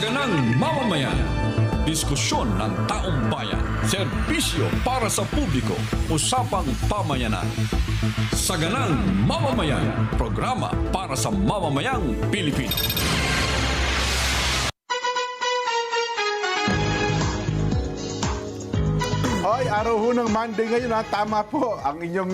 Saganang mamamayan. Diskusyon ng taong bayan. Serbisyo para sa publiko. Usapang pamayanan. Saganang mamamayan. Programa para sa mamamayang Pilipino. Hoy, araw ho ng Monday ngayon ha. Tama po ang inyong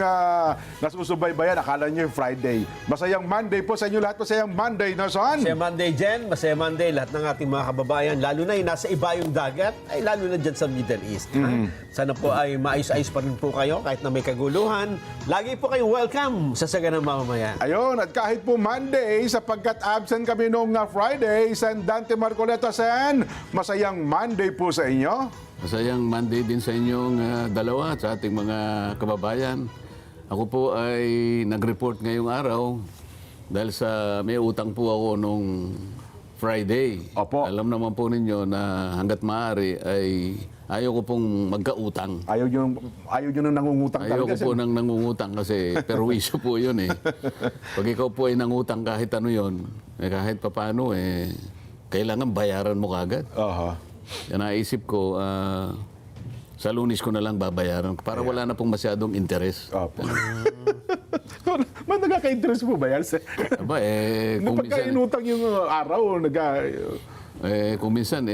nasusubaybayan. Akala nyo yung Friday. Masayang Monday po sa inyo lahat. Masayang Monday, no son? Masaya Monday, Jen. Masaya Monday. Lahat ng ating mga kababayan, lalo na yung nasa ibayong dagat, ay lalo na dyan sa Middle East. Ha? Sana po ay maayos-ayos pa rin po kayo kahit na may kaguluhan. Lagi po kayong welcome sa Saganang Mamamayan. Ayun, at kahit po Monday, sapagkat absent kami noong Friday, San Dante Marcoleta, Sen, masayang Monday po sa inyo. Masayang Monday din sa inyong dalawa at sa ating mga kababayan. Ako po ay nag-report ngayong araw dahil sa may utang po ako nung Friday. Opo. Alam naman po ninyo na hanggat maaari ay ayaw ko pong magkautang. Ayaw nyo nang nangungutang Ayaw talaga, ko po Sen. nang nangungutang kasi perwisyo po yun eh. Pag ikaw po ay nangutang kahit ano yun, kahit papano kailangan bayaran mo kagad. Aha. Yan naisip ko, sa Lunes ko na lang babayaran para wala na pong masyadong interes. Opo. Nagkaka-interest po ba yan, Sen? Aba, Nung pagka inutang yung araw, kung minsan,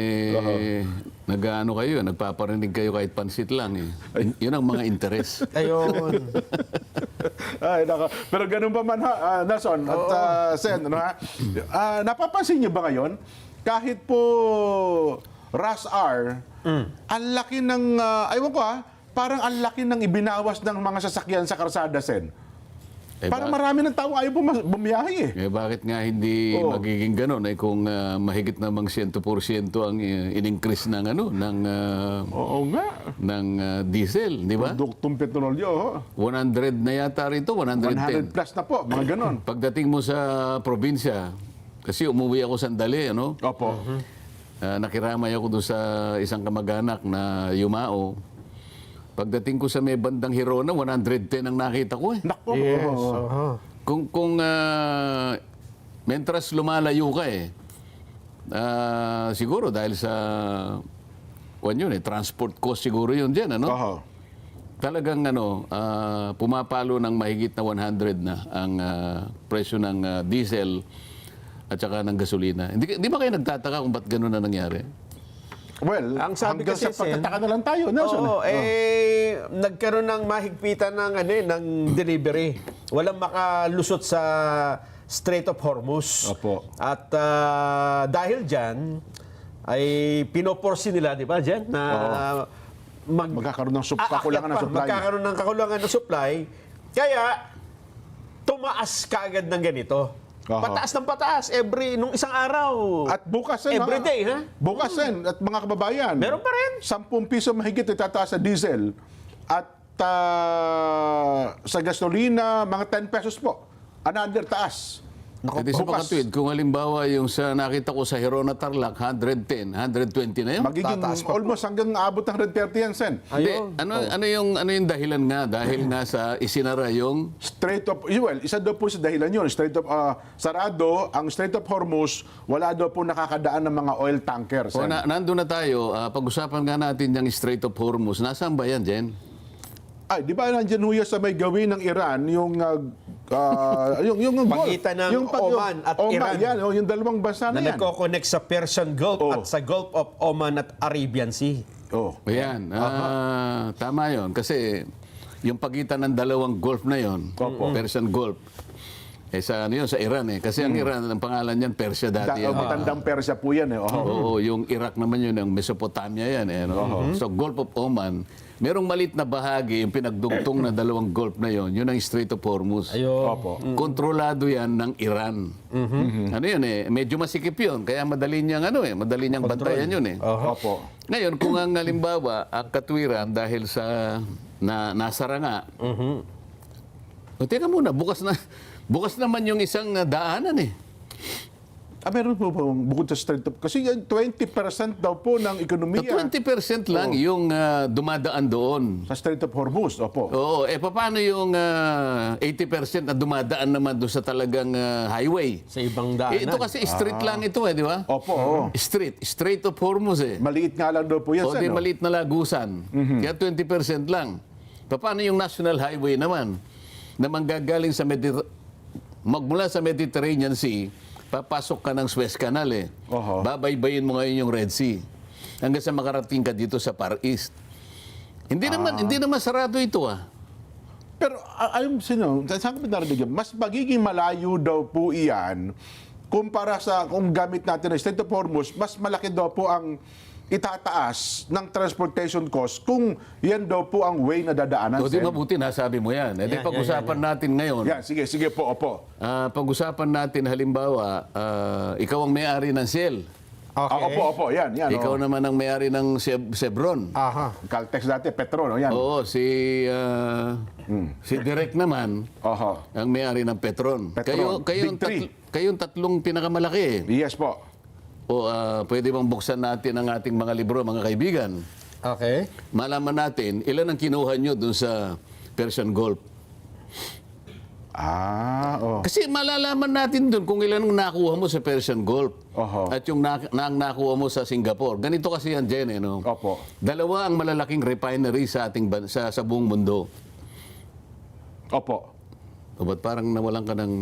nag-ano kayo, nagpaparinig kayo kahit pansit lang. Yun ang mga interes. Ayun. Ay, pero ganun pa man ha, Nason at Sen, ano ha? Napapansin niyo ba ngayon, kahit po rush hour, ang laki ng, aywan ko parang ang laki ng ibinawas ng mga sasakyan sa karsada, Sen. Parang marami ng tao ayaw po bumiyahe eh. Bakit nga hindi magiging ganun? Kung mahigit namang 100% ang in-increase ng, Oo nga. ng diesel, di ba? Produktong petrolyo. 100 na yata rito, 100 110. plus na po, mga ganon. Pagdating mo sa probinsya, kasi umuwi ako sandali, ano? Opo. Nakiramay ako doon sa isang kamag-anak na yumao. Pagdating ko sa may bandang Hirona, 110 ang nakita ko eh. Nako. Yes. Kung mentras lumalayo ka siguro dahil sa transport cost siguro yun dyan, ano? Oho. Talagang pumapalo ng mahigit na 100 na ang presyo ng diesel at saka ng gasolina. Hindi ba kayo nagtataka kung ba't gano'n na nangyari? Well, Ang sabi hanggang kasi, sa pagtataka na lang tayo, Nelson. Oo, nagkaroon ng mahigpitan ng delivery. Walang makalusot sa Strait of Hormuz. Opo. At dahil dyan, ay pinoporsi nila, di ba, dyan, na Magkakaroon ng kakulangan ng supply. Magkakaroon ng kakulangan ng supply. Kaya, tumaas kaagad ng ganito. Aha. Pataas ng pataas nung isang araw. At bukas, Sen, Every day, ha? Bukas, Sen, at mga kababayan. Meron pa rin. 10 piso mahigit itataas sa diesel. At sa gasolina, mga 10 pesos po. Another taas. Kasi sa bukas. makatwid, kung halimbawa yung sa nakita ko sa Hirona Tarlac, 110, 120 na yun. Magiging Tataas pa po. almost hanggang abot ng 130 yan, Sen. Hindi, Ayun. ano yung dahilan nga? Dahil nga sa isinara yung... Strait of, well, isa daw po sa dahilan yun. Sarado, ang Strait of Hormuz, wala daw po nakakadaan ng mga oil tankers. O, nandun na tayo, pag-usapan nga natin yung Strait of Hormuz. Nasaan ba yan, Jen? Ay, di ba nandiyan ho yan sa may gawin ng Iran, yung Pagitan ng Oman at Iran. Yan, yung dalawang bansa na Na yan. nagko-connect sa Persian Gulf at sa Gulf of Oman at Arabian Sea. Oh. Ayan, tama yon. Kasi yung pagitan ng dalawang Gulf na yon, Persian Gulf, sa Iran eh. Kasi ang Iran, ang pangalan niyan, Persia dati yan. Matandang Persia po yan. Oo, yung Iraq naman yun, yung Mesopotamia yan. So, Gulf of Oman, merong malit na bahagi, yung pinagdugtong na dalawang Gulf na yon, yun ang Strait of Hormuz. Opo. Kontrolado yan ng Iran. Ano yun medyo masikip yun. Kaya madali niyang madali niyang bantayan yun Opo. Ngayon, kung ang halimbawa, ang katwiran dahil sa nasara nga, o teka muna, bukas naman yung isang daanan Meron po bang bukod sa Strait of... Kasi yan, 20% daw po ng ekonomiya 20% lang yung dumadaan doon. sa Strait of Hormuz. Opo. Oo, paano yung 80% na dumadaan naman doon sa talagang highway? Sa ibang daanan. Ito kasi street lang ito di ba? Opo. oo. Strait of Hormuz Maliit nga lang daw po yan. O di Sen, no? maliit na lagusan. Kaya 20% lang. Paano yung National Highway naman? Na manggagaling sa magmula sa Mediterranean Sea, papasok ka ng Suez Canal Oho. Babaybayin mo ngayon yung Red Sea. Hanggang sa makarating ka dito sa Far East. Hindi naman sarado ito Pero alam sino, saan ko narinig yan? Mas magiging malayo daw po iyan kumpara sa kung gamit natin ang Strait of Hormuz, mas malaki daw po ang itataas ng transportation cost kung yan daw po ang way na dadaanan. O di Sen. mabuti, nasabi mo yan. Yan, Pag-usapan natin ngayon. Yan, sige po, opo. Pag-usapan natin halimbawa, ikaw ang may-ari ng Shell. Okay. Opo, yan. Ikaw naman ang may-ari ng Chevron. Aha. Caltex dati, Petro, no? Yan. Oo, si Direk naman, Oho. ang may-ari ng Petron. Petron. Big three. Kayong tatlong pinakamalaki. Yes po. O pwede bang buksan natin ang ating mga libro, mga kaibigan? Okay. Malaman natin, ilan ang kinuha nyo dun sa Persian Gulf? Kasi malalaman natin dun kung ilan ang nakuha mo sa Persian Gulf. Oho. At yung nakuha mo sa Singapore. Ganito kasi yan, Jen, no? Opo. Dalawa ang malalaking refinery sa ating sa buong mundo. Opo. O ba't parang nawalan ka ng...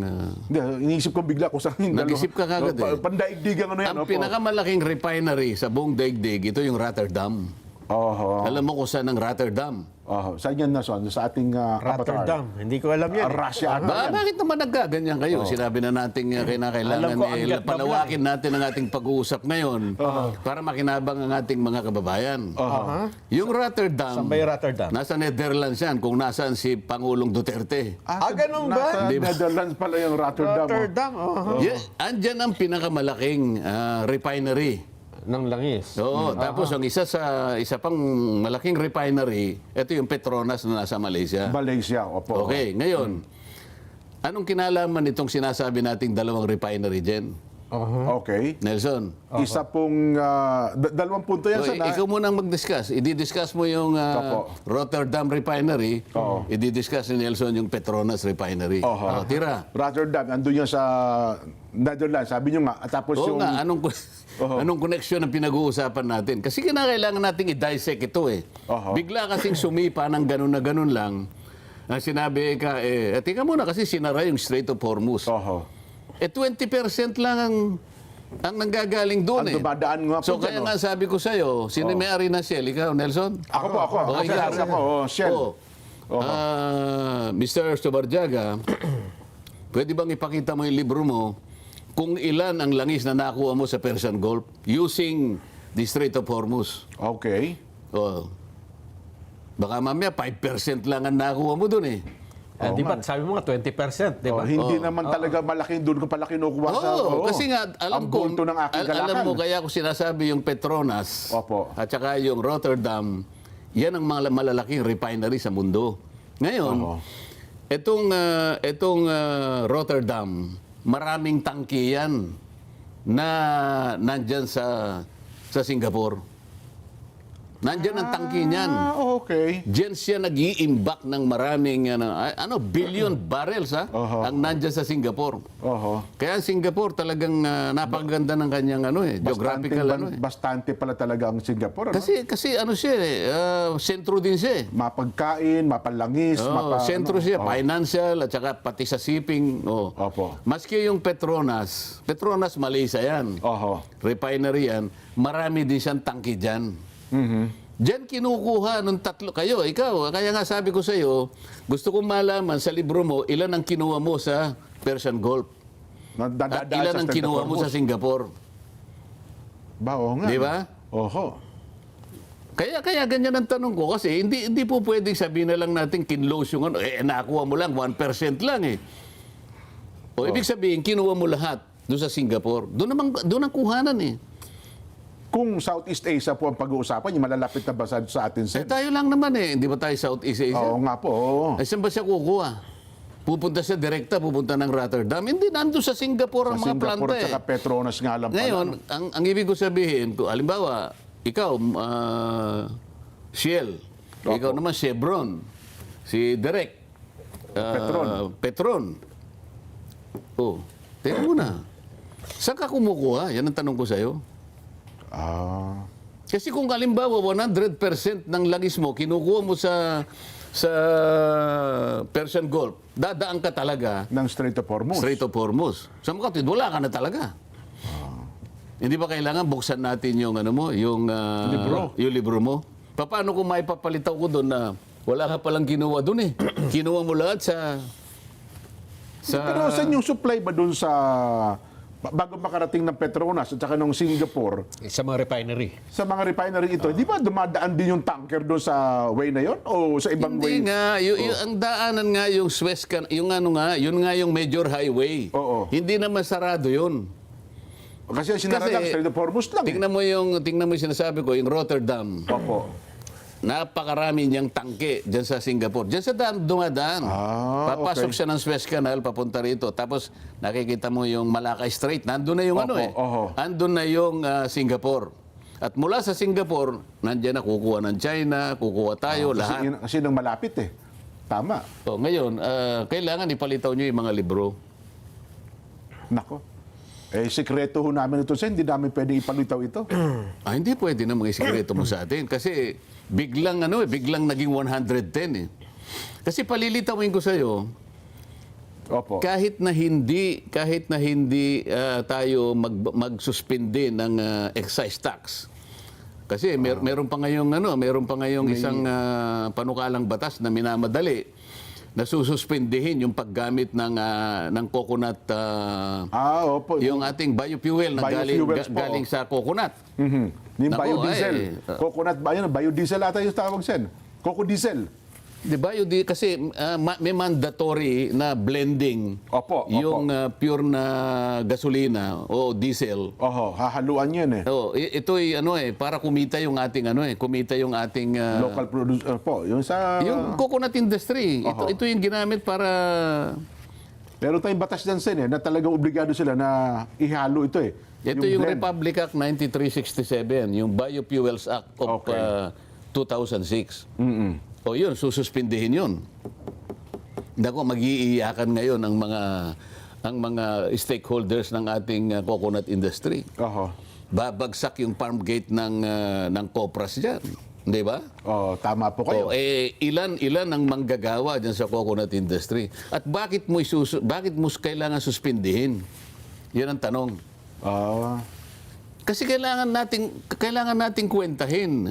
Hindi, iniisip ko bigla kung saan yung Nag-isip ka kagad Pandaigdigan ano yan. Ang opo. pinakamalaking refinery sa buong daigdig, ito yung Rotterdam. Oho. Alam mo kung saan ang Rotterdam? Oho. Saan yan na, Son? Sa ating avatar? Rotterdam. Hindi ko alam yan. Russia. Bakit naman nagkaganyan kayo? Sinabi na natin kinakailangan Alam ko, ang Vietnam palawakin natin ang ating pag-uusap ngayon para makinabang ang ating mga kababayan. Yung Rotterdam, Saan ba yung Rotterdam? nasa Netherlands yan, kung nasaan si Pangulong Duterte. Ganun ba? Nasa Netherlands pala yung Rotterdam. Rotterdam. Andyan ang pinakamalaking refinery. Ng langis. Oo, tapos ang isa pang malaking refinery, ito yung Petronas na nasa Malaysia. Malaysia, opo. Okay, ngayon, anong kinalaman itong sinasabi nating dalawang refinery, Jen? Okay. Nelson? Isa pong, dalawang punto yan, So, Son. ikaw munang mag-discuss. I-discuss mo yung Opo. Rotterdam Refinery. I-discuss ni Nelson yung Petronas Refinery. Oho. Tira. Rotterdam, andun yan sa Netherlands. Sabi nyo nga. At tapos Oo yung... nga, anong connection ang pinag-uusapan natin? Kasi kinakailangan nating i-dissect ito Oho. Bigla kasing sumipa ng ganun na ganun lang. Ang sinabi ka, tika muna kasi sinara yung Strait of Hormuz. Oho. 20% lang ang nanggagaling doon Ang dumadaan nga po So dyan, kaya nga sabi ko sa'yo, sino may-ari na Shell? Ikaw, Nelson? Ako po. Okay, ikaw. Ako. Shell. Mr. Sobarjaga, pwede bang ipakita mo yung libro mo kung ilan ang langis na nakuha mo sa Persian Gulf using the Strait of Hormuz? Okay. Oh. Baka mamaya 5% lang ang nakuha mo doon Di ba? Sabi mo nga 20%, di ba? Hindi naman talaga malaking doon ko pala kinukuha sa... Kasi nga, alam ang ko, punto ng aking galakan. alam mo, kaya ko sinasabi yung Petronas Opo. at saka yung Rotterdam, yan ang mga malalaking refinery sa mundo. Ngayon, itong Rotterdam, maraming tangke yan na nandyan sa Singapore. Nandyan ang tangke niyan. Okay. Diyan siya nag-iimbak ng maraming billion barrels ang nandyan sa Singapore. Oho. Kaya ang Singapore talagang napakaganda ng kanyang geographical Bastante pala talaga ang Singapore. Kasi siya sentro din siya. Mapagkain, mapalangis, Sentro siya, financial at saka pati sa shipping. Opo. Maski yung Petronas Malaysia yan. Oho. Refinery yan, marami din siyang tangke dyan. Diyan kinukuha ng tatlo. Ikaw, kaya nga sabi ko sa iyo, gusto kong malaman sa libro mo, ilan ang kinuha mo sa Persian Gulf? At ilan ang kinuha mo sa Singapore? Oo nga. Di ba? Oho. Kaya ganyan ang tanong ko kasi hindi po pwedeng sabihin na lang natin kinlose yung nakuha mo lang 1% lang ibig sabihin kinuha mo lahat doon sa Singapore. Doon ang kuhanan Kung Southeast Asia po ang pag-uusapan, yung malalapit na bansa sa atin, Sen. Tayo lang naman hindi ba tayo Southeast Asia? Oo nga po. Oo. Saan ba siya kukuha? pupunta siya direkta, pupunta ng Rotterdam. Hindi, nandun sa Singapore ang Sa mga planta Singapore at eh. saka Petronas nga lang pala. Ngayon, ang ibig ko sabihin, halimbawa, ikaw, Shell, ikaw naman Chevron, si Direk, Petron. Oh, tingnan mo na. Saan ka kumukuha? Yan ang tanong ko sa'yo. Ah, Kasi kung halimbawa 100% ng langis mo kinukuha mo sa Persian Gulf, dadaan ka talaga ng Strait of Hormuz. Strait of Hormuz. Sa mga kapatid, wala ka na talaga. Hindi ba kailangan buksan natin yung ano mo, yung Libro. yung libro mo? Paano kung may papalitaw ko doon na wala ka palang kinuha doon eh? Kinuha mo lahat sa Pero saan yung supply ba doon sa bago makarating ng Petronas at saka ng Singapore Sa mga refinery. sa mga refinery ito, di ba dumadaan din yung tanker doon sa way na yon o sa ibang way? Hindi nga, ang daanan nga yung Suez Canal, yung ano nga, yun nga yung major highway. Oo. Hindi naman sarado yun. Kasi ang sinara lang, Strait of Hormuz lang. Tingnan mo yung sinasabi ko, yung Rotterdam. Opo. Napakarami niyang tangke diyan sa Singapore. Diyan sa dumadaan. Papasok okay. siya ng Suez Canal, papunta rito. Tapos nakikita mo yung Malacca Strait. Nandun na yung ano eh. oho. Andun na yung Singapore. At mula sa Singapore, nandiyan na kukuha ng China, kukuha tayo, lahat. Kasi nang malapit eh. Tama. So, ngayon, kailangan ipalitaw niyo yung mga libro. Nako. Eh, sikreto ho namin ito, Sen. Hindi namin pwede ipalitaw ito. Hindi pwede na mga sikreto mo sa atin. Kasi biglang naging 110 eh. Kasi palilitawin ko sa'yo, Opo. kahit na hindi tayo magsuspindi ng excise tax. Kasi meron pa ngayong isang panukalang batas na minamadali na sususpendihin yung paggamit ng coconut Opo. yung ating biofuel na Biofuels po. galing sa coconut. Yung Nako, biodiesel. ay, Coconut ba yun? Biodiesel ata yung tawag, Sen. Coco diesel. Di ba? Kasi may mandatory na blending Opo, yung pure na gasolina o diesel. Oho, hahaluan yun eh. Ito'y para kumita yung ating Local producer po. Yung sa... yung coconut industry. Ito yung ginamit para Pero tayong batas dyan, Sen, na talagang obligado sila na ihalo ito eh. ito yung blend. Republic Act 9367, yung Biofuels Act of Okay. 2006. O yun, sususpindihin yun. Naku, mag-iiyakan ngayon ang mga stakeholders ng ating coconut industry. Oho. Babagsak yung farm gate ng Copras diyan, 'di ba? Oh, tama po kayo. Ilan ang manggagawa diyan sa coconut industry? At bakit mo kailangan suspindihin? 'Yan ang tanong. Kasi kailangan nating kwentahin.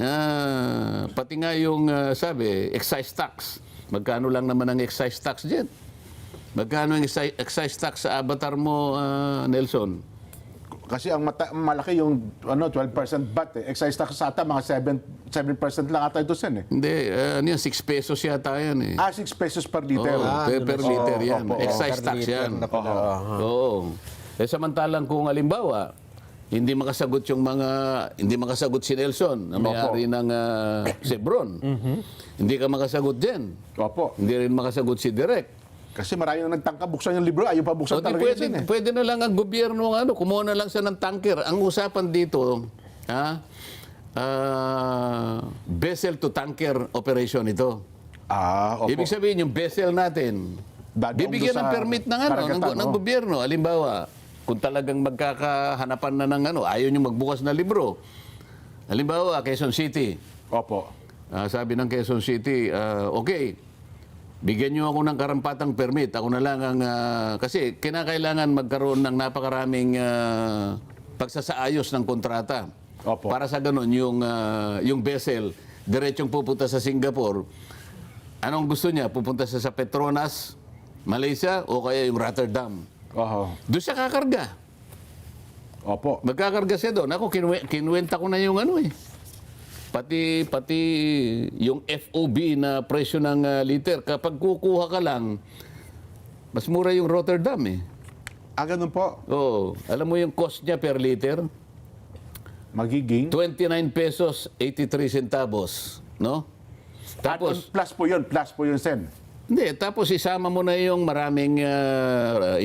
Pati nga yung sabi, excise tax. Magkano lang naman ang excise tax diyan? Magkano ang excise tax sa avatar mo, Nelson? Kasi ang malaki yung 12% VAT eh. Excise tax sa ata, mga 7% lang ata ito, Sen eh. Hindi, 6 pesos yata yan eh. 6 pesos per liter. Per liter yan. opo, Excise Per tax liter yan. na pala. Oo. Samantalang kung halimbawa, hindi makasagot si Nelson na may-ari ng Chevron. Hindi ka makasagot din. Opo. Hindi rin makasagot si Direk. Kasi marami na nagtangka buksan yung libro. Ayaw pa buksan Di talaga yun, Sen eh. pwede na lang ang gobyerno kumuha na lang siya ng tanker. Ang usapan dito, vessel to tanker operation ito. Opo. Ibig sabihin yung vessel natin, Dadaan bibigyan doon ng sa permit ng karagatan, ng gobyerno. Halimbawa, kung talagang magkakahanapan na ng ayaw nyo magbukas na libro. Halimbawa, Quezon City. Opo. Sabi ng Quezon City, okay, bigyan nyo ako ng karampatang permit. Ako na lang ang... kasi kinakailangan magkaroon ng napakaraming pagsasaayos ng kontrata. Opo. Para sa ganun, yung vessel, diretsong pupunta sa Singapore. Anong gusto niya? Pupunta sa Petronas, Malaysia, o kaya yung Rotterdam. Oho. Doon siya kakarga. Opo. Magkakarga siya doon. Ako, kinuwenta ko na yung Pati yung FOB na presyo ng liter. Kapag kukuha ka lang, mas mura yung Rotterdam eh. Ganun po. Oo. Alam mo yung cost niya per liter? Magiging. 29 pesos 83 centavos. No? Tapos, Plus po yun, Sen. Hindi, tapos isama mo na yung maraming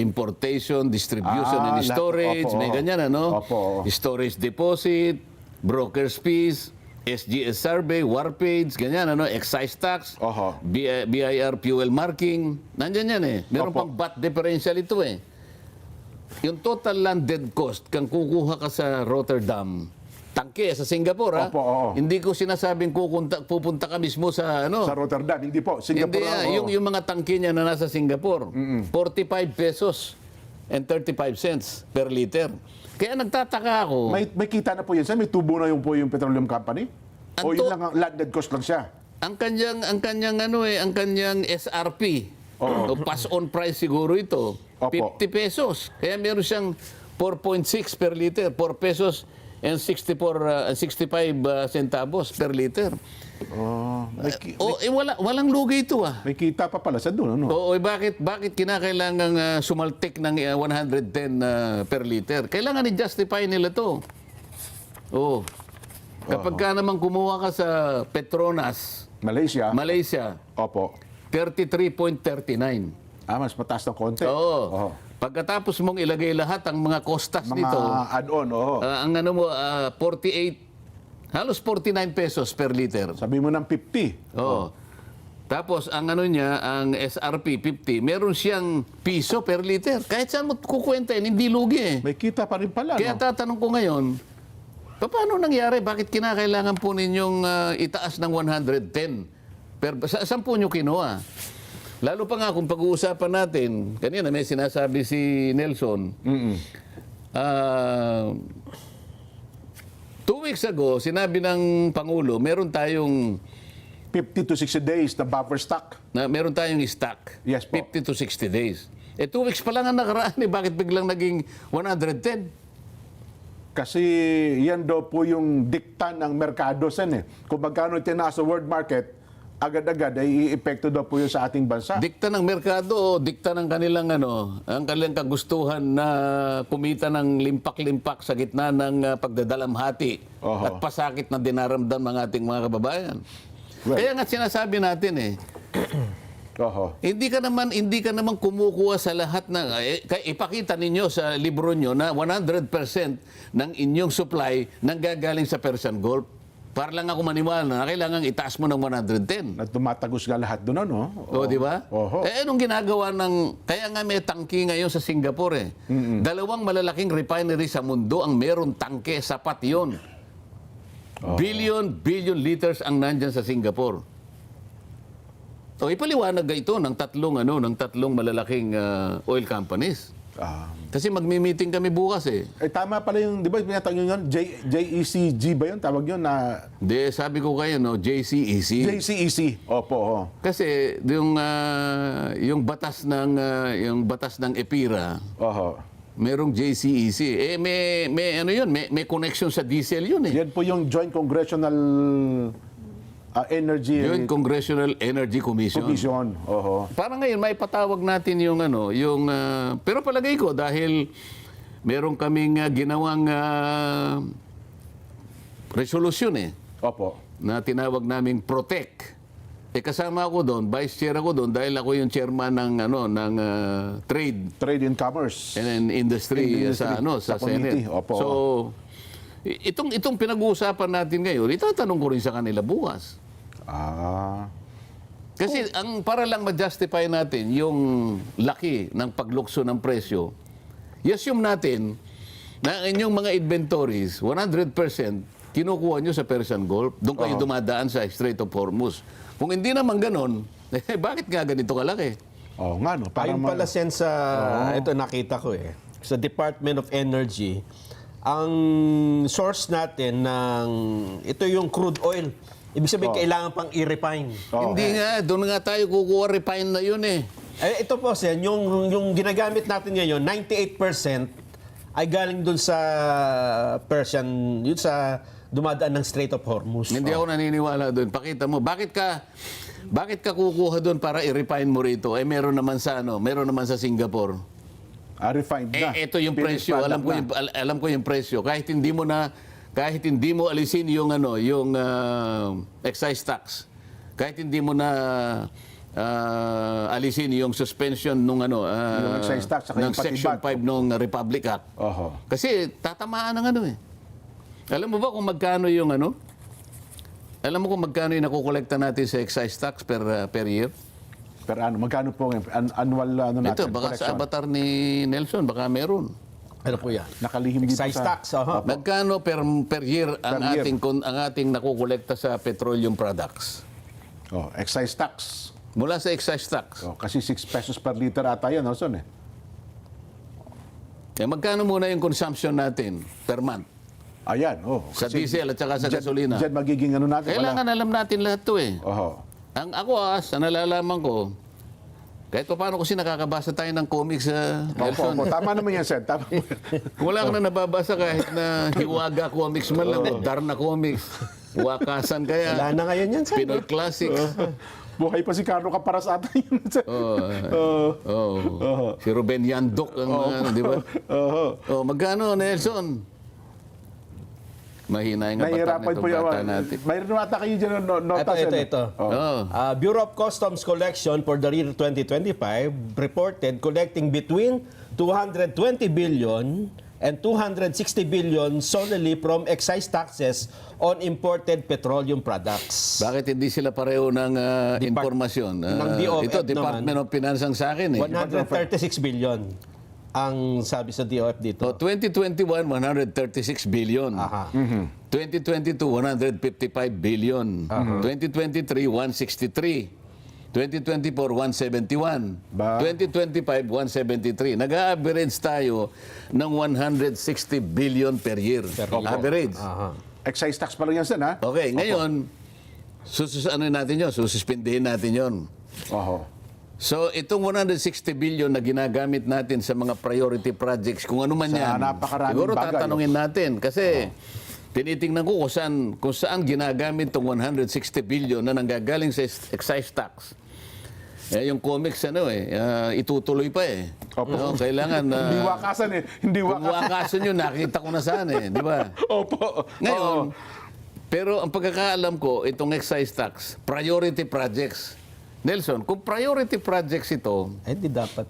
importation, distribution, and lahat. storage. Opo, May ganyan, ano? Opo. Storage deposit, broker's fees, SGS survey, warpage, ganyan, ano? Excise tax, Oho. BIR fuel marking. Nandyan yan eh. Meron Opo. pang VAT differential ito eh. Yung total landed cost, kung kukuha ka sa Rotterdam, tangke sa Singapore, ha? Opo, oo. Hindi ko sinasabing pupunta ka mismo sa, ano? Sa Rotterdam, hindi po. Singapore. Hindi, yung mga tangke niya na nasa Singapore, 45 pesos and 35 cents per liter. Kaya nagtataka ako, May kita na po yan, sir? May tubo na yung po yung petroleum company? O yun lang ang landed cost lang siya? ang kanyang SRP, o pass on price siguro ito, Opo. 50 pesos. Kaya meron siyang 4.6 per liter, 4 pesos and 65 centavos per liter. Walang lugi ito ah. May kita pa pala sa doon, ano? Oo, bakit kinakailangang sumaltik ng 110 per liter? Kailangan i-justify nila to. Oo. Kapag ka naman kumuha ka sa Petronas, Malaysia, Opo. 33.39. Mas mataas ng konti. Oo. Pagkatapos mong ilagay lahat ang mga costas Mga nito, add-on, ang ano mo, 48, halos 49 pesos per liter. Sabi mo ng 50. Oo. Tapos ang ano niya, ang SRP 50, meron siyang piso per liter. Kahit saan mo kukwentahin, hindi lugi eh. May kita pa rin pala, Kaya no? tatanong ko ngayon, paano nangyari? Bakit kinakailangan po ninyong itaas ng 110? Saan po nyo kinuha? Lalo pa nga kung pag-uusapan natin, kanina may sinasabi si Nelson, 2 weeks ago, sinabi ng Pangulo, meron tayong 50 to 60 days na buffer stock. meron tayong stock. Yes po. 50 to 60 days. 2 weeks pa lang ang nakaraan, bakit biglang naging 110? Kasi yan daw po yung dikta ng merkado, sen eh. Kung magkano tinaas sa world market, agad-agad ay i-epekto daw po yun sa ating bansa. Dikta ng merkado o dikta ng kanilang ang kanilang kagustuhan na kumita ng limpak-limpak sa gitna ng pagdadalamhati Oho. at pasakit na dinaramdam ng ating mga kababayan. Well. Kaya nga sinasabi natin Oho. hindi ka naman kumukuha sa lahat ng ipakita ninyo sa libro nyo na 100% ng inyong supply nanggagaling sa Persian Gulf. Para lang ako maniwala na kailangan itaas mo ng 110. Na tumatagos nga lahat doon, ano? O, di ba? Oho. Anong ginagawa kaya nga may tangke ngayon sa Singapore eh. Dalawang malalaking refinery sa mundo ang meron tangke, sapat yun. Billion liters ang nandyan sa Singapore. O, ipaliwanag ito ng tatlong malalaking oil companies. Kasi magmi-meeting kami bukas eh. Tama pala yung, di ba, pinatawag nyo yun? JECG ba yun? Tawag yun na... Di, sabi ko kayo, JCEC. JCEC. Opo. Kasi yung batas ng EPIRA, Oho. merong JCEC. May ano yun, may connection sa diesel yun eh. Yan po yung Joint Congressional Energy Yun, Congressional Energy Commission. Commission. Oho. Parang ngayon, may patawag natin pero palagay ko, dahil meron kaming ginawang resolusyon Opo. na tinawag naming PROTEC. Kasama ako doon, vice chair ako doon dahil ako yung chairman ng Trade and Commerce. and Industry, sa committee. Senate. Opo. So, itong pinag-uusapan natin ngayon, itatanong ko rin sa kanila bukas. Kasi para lang ma-justify natin yung laki ng paglukso ng presyo, i-assume natin na ang inyong mga inventories, 100% kinukuha nyo sa Persian Gulf, doon kayo dumadaan sa Strait of Hormuz. Kung hindi naman ganon, bakit nga ganito kalaki? Oo nga, no? Ayun pala, Sen, ito nakita ko sa Department of Energy, ang source natin ito yung crude oil. Ibig sabihin, kailangan pang i-refine. Hindi nga, doon nga tayo kukuha, refine na yun eh. Ito po, Sen, yung ginagamit natin ngayon, 98% ay galing dun sa Persian, yun sa dumadaan ng Strait of Hormuz. Hindi ako naniniwala doon. Pakita mo, bakit ka kukuha doon para i-refine mo rito? Meron naman sa Singapore. Refined na. Ito yung presyo. Alam ko yung presyo. Kahit hindi mo alisin yung excise tax. Kahit hindi mo na alisin yung suspension nung Yung excise tax, saka ng yung pati Section VAT. 5 nung Republic Act. Oho. Kasi tatamaan ng ano eh. Alam mo ba kung magkano yung ano? Alam mo kung magkano yung nakukolekta natin sa excise tax per year? Pero magkano po ngayon? Annual natin? Ito, baka sa collection? avatar ni Nelson, baka meron. Ano po yan? Nakalihim dito Excise sa... tax, aha. Magkano per year ang Per year. ating nakukolekta sa petroleum products? Oh, excise tax. Mula sa excise tax. Oh, kasi 6 pesos per liter ata yan, Nelson eh. Magkano muna yung consumption natin per month? Ayan, oh. Sa kasi diesel at saka sa dyan- gasolina. Dyan magiging ano natin. Kailangan alam natin lahat to eh. Oho. Ang ako sa nalalaman ko, kahit pa paano kasi nakakabasa tayo ng comics sa Opo, Nelson. opo. Tama naman yan, Sen. Tama mo yan. Kung wala ka na nababasa kahit na Hiwaga comics man lang, Darna comics, Wakasan Wala kaya, na ngayon yan, sir. Pinoy Classics. Buhay pa si Carlo Caparas ata yun, Sen. Oh, si Ruben Yandok ang di ba? Oho. Oh, magkano Nelson? Mahina yung Nahihirapan kapatak po nitong yung... bata natin. Mayroon ata kayo dyan ng nota, Sen. Ito. Oh. Oh. Bureau of Customs Collection for the year 2025 reported collecting between 220 billion and 260 billion solely from excise taxes on imported petroleum products. Bakit hindi sila pareho ng impormasyon? ng DOF Ito, Department of Finance ang sa akin eh. 136 billion ang sabi sa DOF dito. So, 2021, 136 billion. Aha. 2022, 155 billion. 2023, 163. 2024, 171. Ba? 2025, 173. Nag-average tayo ng 160 billion per year. Average. Aha. Excise tax pa lang yan, Sen, ha? Okay, ngayon, ano natin yun? Sususpindihin natin yun. Oho. So, itong 160 billion na ginagamit natin sa mga priority projects, kung ano man Sa yan, napakaraming siguro bagay, tatanungin natin. Kasi, tinitingnan ko kung saan ginagamit itong 160 billion na nanggagaling sa excise tax. Yung comics, itutuloy pa eh. Opo. No, kailangan na... Hindi wakasan eh. Hindi Kung wakasan. wakasan yun, nakita ko na saan eh. Di ba? Opo. Ngayon, Oo. pero ang pagkakaalam ko, itong excise tax, priority projects. Nelson, kung priority projects ito, Hindi dapat.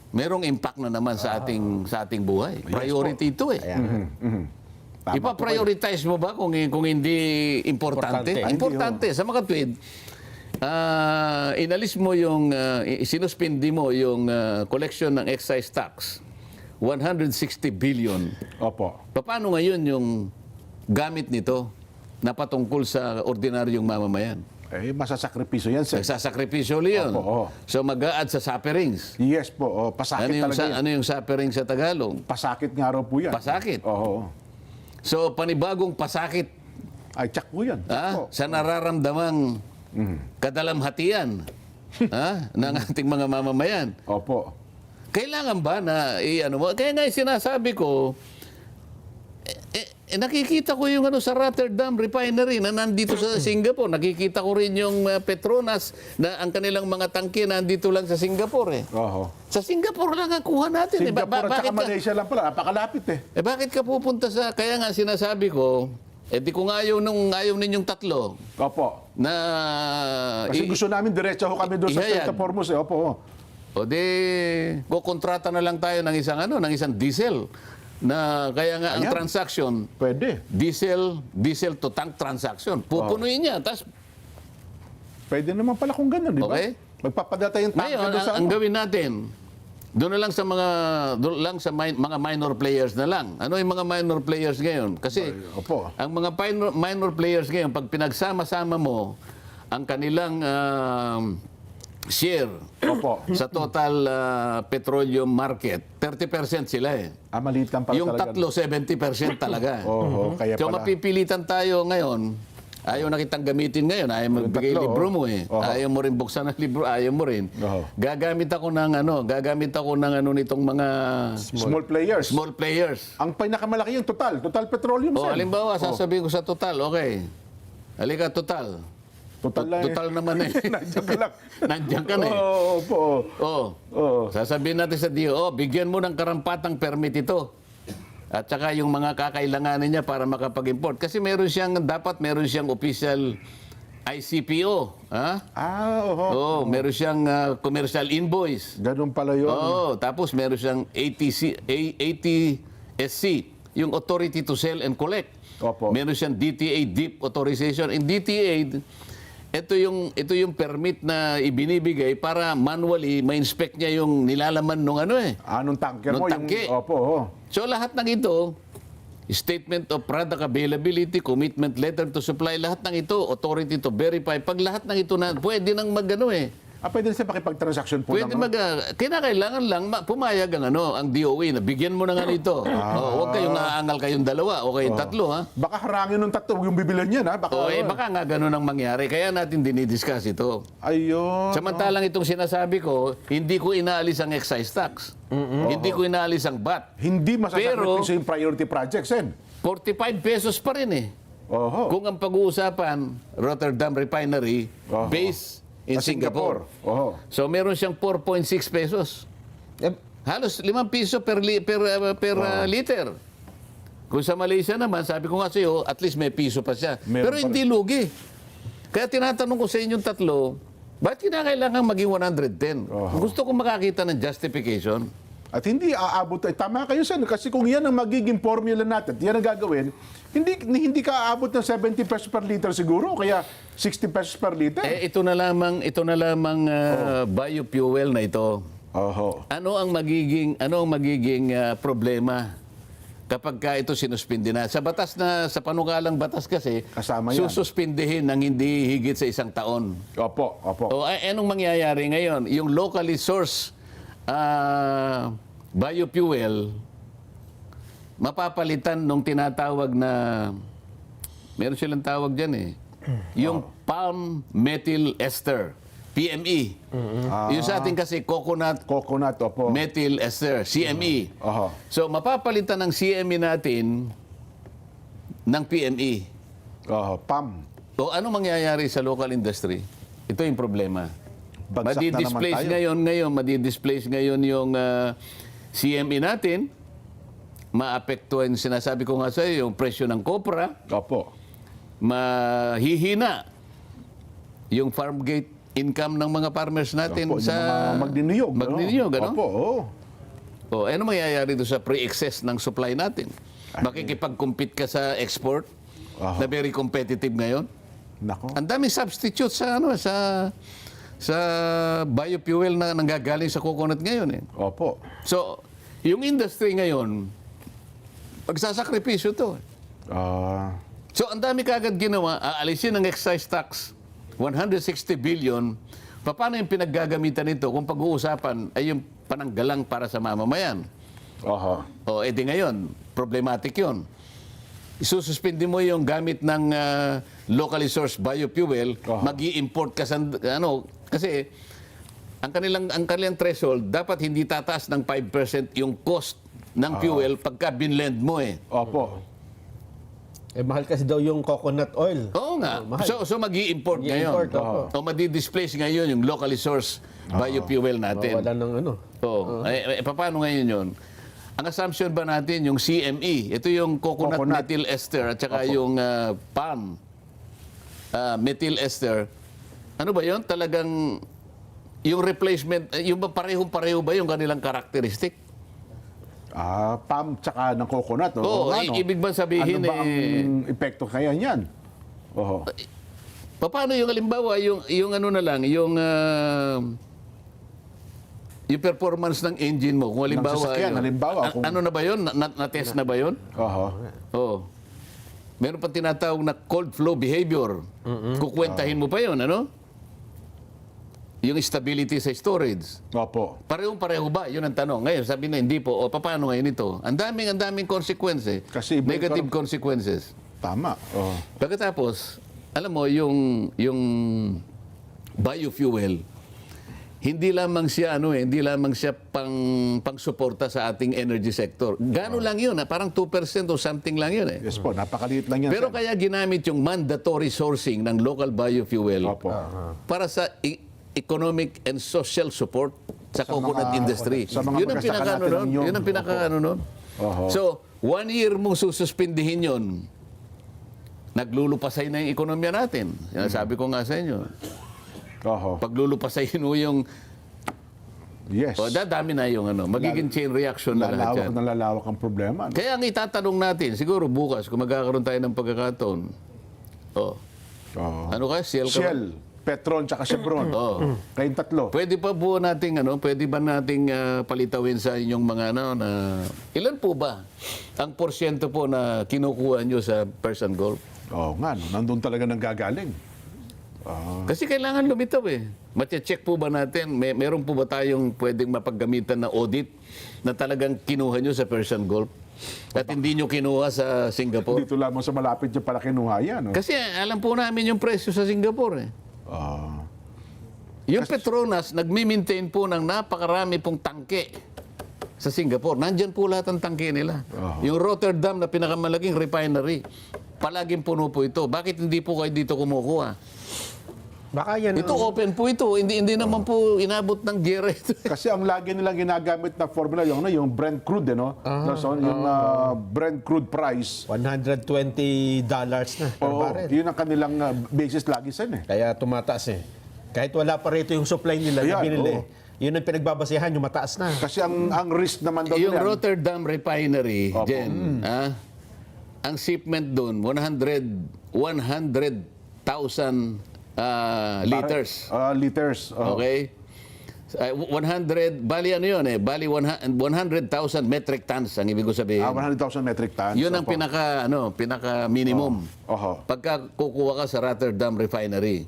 merong impact na naman sa ating buhay. Priority ito eh. Tama po Ipa-prioritize mo ba kung hindi importante? Importante. Importante. Sa mga tweet, inalis mo yung, sinuspindi mo yung collection ng excise tax. 160 billion. Opo. Paano ngayon yung gamit nito na patungkol sa ordinaryong mamamayan? Eh, masasakripiso yan, Sen. Nagsasakripisyo yun. Opo, oo. So mag-a-add sa sufferings. Yes po. Oh, pasakit talaga yan. Ano yung suffering sa Tagalog? Pasakit nga raw po yan. Pasakit. Oo. So panibagong pasakit Ay, tsak po yan. Tsak po. sa nararamdamang kadalamhatian ng ating mga mamamayan. Opo. Kailangan ba na ano mo? Kaya nga sinasabi ko, nakikita ko yung sa Rotterdam Refinery na nandito sa Singapore. Nakikita ko rin yung Petronas na ang kanilang mga tangke nandito lang sa Singapore eh. Oho. Sa Singapore lang ang kuha natin. Singapore at saka Bakit ka- Malaysia lang pala. Napakalapit eh. bakit ka pupunta sa... Kaya nga sinasabi ko, di kung ayaw ninyong tatlo Opo. na... Kasi gusto namin diretso ho kami doon sa ihayag. Strait of Hormuz eh. Opo. O di, kukontrata na lang tayo ng isang diesel. Na kaya nga ang Ayan. transaction, Pwede. diesel to tank transaction. Pupunuin niya. Tapos Pwede naman pala kung gano'n, di ba? Okay. Magpapadata yung tanke ngayon, doon sa ang ano. gawin natin, doon na lang sa mga minor players na lang. Ano yung mga minor players ngayon? Kasi Opo. ang mga minor players ngayon, pag pinagsama-sama mo ang kanilang share Opo. sa total petroleum market, 30% sila eh. Maliit lang pala Yung talaga. tatlo, 70% talaga. Oho, kaya So pala. mapipilitan tayo ngayon. Ayaw na kitang gamitin ngayon. Ayaw mo magbigay tatlo, libro mo eh. Oho. Ayaw mo rin buksan ang libro. Ayaw mo rin. Oho. Gagamit ako ng nitong mga Small players. small players. Ang pinakamalaki yung Total Petroleum. O Sen. halimbawa, sasabihin ko sa Total, okay. Halika, Total. Total lang eh. Total naman eh. Nandiyan ka lang. Nandiyan ka na eh. Oo, opo. Oh. Oo. Sasabihin natin sa DO, bigyan mo ng karampatang permit ito. At saka yung mga kakailanganin niya para makapag-import. Kasi dapat meron siyang official ICPO. Ha? Oho. Oh, meron siyang commercial invoice. Ganun pala yun. Oh, tapos meron siyang ATSC, yung Authority to Sell and Collect. Opo. Meron siyang DTA Deep Authorization. In DTA, ito yung permit na ibinibigay para manually ma-inspect niya yung nilalaman nung ano eh. Anong tanker Nung mo? tangke. Opo. Oh. So lahat ng ito, statement of product availability, commitment letter to supply, lahat ng ito, authority to verify. Pag lahat ng ito na, pwede nang mag-ano eh. Pwede na siya makipag-transaction po. Pwede kinakailangan lang pumayag ang DOE na bigyan mo na nga nito. Huwag kayong aangal kayong dalawa o kayong tatlo, ha? Baka harangin ng tatlo yung bibilan niya, ha? Baka, Baka nga ganun ang mangyari. Kaya natin dinidiscuss ito. Ayun. Samantalang itong sinasabi ko, hindi ko inaalis ang excise tax. Hindi ko inaalis ang VAT. Hindi masasakripisyo yung priority projects, Sen. 45 pesos pa rin eh. Oho. Kung ang pag-uusapan, Rotterdam Refinery, base in Singapore. Oho. So meron siyang 4.6 pesos. Eh, Halos 5 piso per liter. Kung sa Malaysia naman, sabi ko nga sa iyo, at least may piso pa siya. Meron Pero pa hindi lugi. Kaya tinatanong ko sa inyong tatlo, ba't kinakailangan maging 110? Gusto ko makakita ng justification. At hindi aabot. Tama kayo, Sen. Kasi kung yan ang magiging formula natin, yan ang gagawin, hindi ka aabot ng 70 pesos per liter siguro, o kaya 60 pesos per liter. Ito na lamang biofuel na ito. Oho. Ano ang magiging problema kapag ka ito sinuspindi na? Sa panukalang batas kasi, Kasama yan. sususpindihin ng hindi higit sa 1 taon. Opo. O anong mangyayari ngayon? Yung locally sourced biofuel, mapapalitan nung tinatawag na, meron silang tawag dyan eh, yung palm methyl ester, PME. Yung sa atin kasi coconut Coconut, opo. methyl ester, CME. Oho. So mapapalitan ng CME natin ng PME. Oho. Pam. O ano mangyayari sa local industry? Ito yung problema. Bagsak na naman tayo. Madi-displace ngayon yung CME natin. Maapektuhan, sinasabi ko nga sa iyo, yung presyo ng kopra. Opo. Mahihina yung farm gate income ng mga farmers natin Opo, sa yung mga magniniyog. Magniniyog, ano? Opo, oo. O, ano mangyayari doon sa pre-excess ng supply natin? Makikipag-compete ka sa export na very competitive ngayon. Nako. Ang daming substitute sa biofuel na nanggagaling sa coconut ngayon eh. Opo. So, yung industry ngayon, pagsasakripisyo to. So, ang dami kagad ginawa, aalisin ang excise tax, 160 billion. Paano yung pinaggagamitan nito kung pag-uusapan ay yung pananggalang para sa mamamayan? Oho. O, edi ngayon, problematic yun. Isususpindi mo yung gamit ng locally sourced biofuel, mag-i-import ka sa, kasi ang kanilang threshold, dapat hindi tataas ng 5% yung cost ng fuel pagka binlend mo eh. Opo. mahal kasi daw yung coconut oil. Oo nga. mahal. So mag-i-import ngayon. Mag-i-import, opo. O madi-displace ngayon yung locally sourced biofuel natin. Wala ng ano. Oo. Paano ngayon yun? Ang assumption ba natin yung CME, ito yung coconut methyl ester at saka yung palm methyl ester. Ano ba yun? Talagang yung replacement, yung pareho-pareho ba yung kanilang karakteristik? Palm tsaka ng coconut. Oo, ibig ba sabihin ano ba ang epekto kaya niyan? Oho. Paano yung halimbawa, yung ano na lang, yung performance ng engine mo, kung halimbawa, Ng sasakyan, halimbawa, kung- ano na ba yun? Na-test na ba yun? Oho. Oo. Meron pa tinatawag na cold flow behavior. Kukwentahin mo pa yun, ano? Yung stability sa storage. Opo. Parehong-pareho ba? Yun ang tanong. Ngayon, sabi na hindi po. O, paano ngayon ito? Ang daming consequence. Kasi iba- Negative consequences. Tama. Oho. Pagkatapos, alam mo, yung biofuel, hindi lamang siya pang-suporta sa ating energy sector. Gano'n lang yun, parang 2% o something lang yun eh. Yes po, napakaliit lang yan. Pero Sen. kaya ginamit yung mandatory sourcing ng local biofuel Opo. para sa economic and social support sa coconut mga- industry. sa mga Yun ang magsasaka pinaka-ano natin nun. ng inyong- Yun ang pinaka-ano nun. Oho. So, 1 year mong sususpindihin yun naglulupasay na yung ekonomiya natin. Sabi ko nga sa inyo, Oho. paglulupasay mo yung, Yes. dadami na yung magiging chain reaction na lahat yan. Lalawak ang problema. No? Kaya ang itatanong natin, siguro bukas, kung magkakaroon tayo ng pagkakataon, Oho. ano kaya, Shell? Shell, Petron, tsaka Chevron. Kayong tatlo. Pwede pa po nating pwede ba nating palitawin sa inyong mga na ilan po ba ang porsyento po na kinukuha nyo sa Persian Gulf? Oo nga, no? Nandun talaga nang gagaling. Kasi kailangan lumitaw eh. Mache-check po ba natin, meron po ba tayong pwedeng mapaggamitan na audit na talagang kinuha nyo sa Persian Gulf at hindi nyo kinuha sa Singapore? Dito lamang sa malapit yung pala kinuha yan. No? Kasi alam po namin yung presyo sa Singapore eh. Yung Petronas, nagmi-maintain po ng napakarami pong tangke sa Singapore. Nandyan po lahat ang tangke nila. Yung Rotterdam na pinakamalaking refinery, palaging puno po ito. Bakit hindi po kayo dito kumukuha? Baka yan Ito open po ito. Hindi naman po inabot ng gera ito. Kasi ang lagi nilang ginagamit na formula yung Brent crude, no? Yung Brent crude price. $120 na per barrel. Yun ang kanilang basis lagi sa eh. Kaya tumataas eh. Kahit wala pa rito yung supply nila na Ayan, binili. oo. Yun ang pinagbabasehan, yung mataas na. Kasi ang risk naman daw Yung nila. Rotterdam Refinery, Jen, ang shipment doon, 100,000 liters. Liters. Okay? 100, bali ano yun eh, bali 100,000 metric tons ang ibig ko sabihin. 100,000 metric tons. Yun ang Opo. pinaka minimum. Oho. Pagka kukuha ka sa Rotterdam Refinery.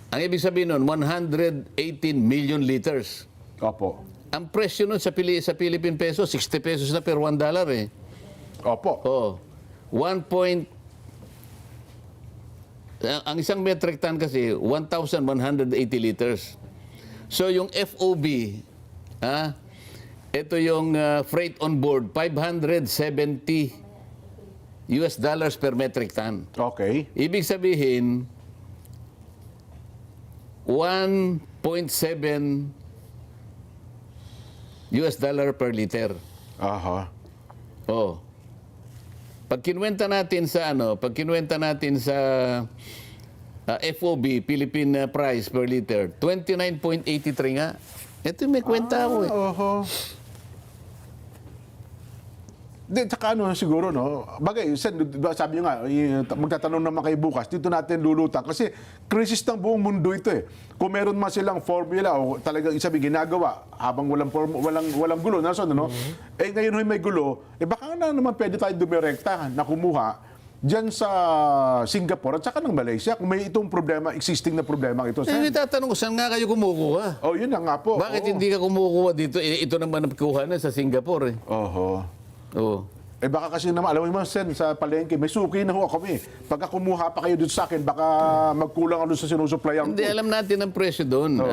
Ang ibig sabihin nun, 118 million liters. Opo. Ang presyo nun sa Philippine peso, 60 pesos na per $1 eh. Opo. Oh. Ang isang metric ton kasi, 1,180 liters. So yung FOB, ito yung freight on board, $570 per metric ton. Okay. Ibig sabihin, 1.7 per liter. Aha. Oh. Pag kinuwenta natin sa FOB, Philippine price per liter, 29.83 nga. Ito may kwenta ako eh. Oho. Di, tsaka siguro, no? Bagay, sabi nyo nga, magtatanong naman kayo bukas, dito natin lulutang. Kasi krisis ng buong mundo ito eh. Kung meron man silang formula o talagang isabi ginagawa habang walang gulo, no? Eh ngayon may gulo, baka na naman pwede tayo dumirekta na kumuha dyan sa Singapore at saka ng Malaysia kung may itong problema, existing na problema ito. Eh, tatanong ko, saan nga kayo kumukuha? Oh, yun na nga po. Bakit hindi ka kumukuha dito? Ito naman ang kuha na sa Singapore eh. Oho. Oh. Eh baka kasi naman, alam mo naman, Sen, sa palengke, may suki na ho kami. Pagka kumuha pa kayo dito sa akin, baka magkulang ano sa sinusuplayan Hindi, ko. alam natin ang presyo doon.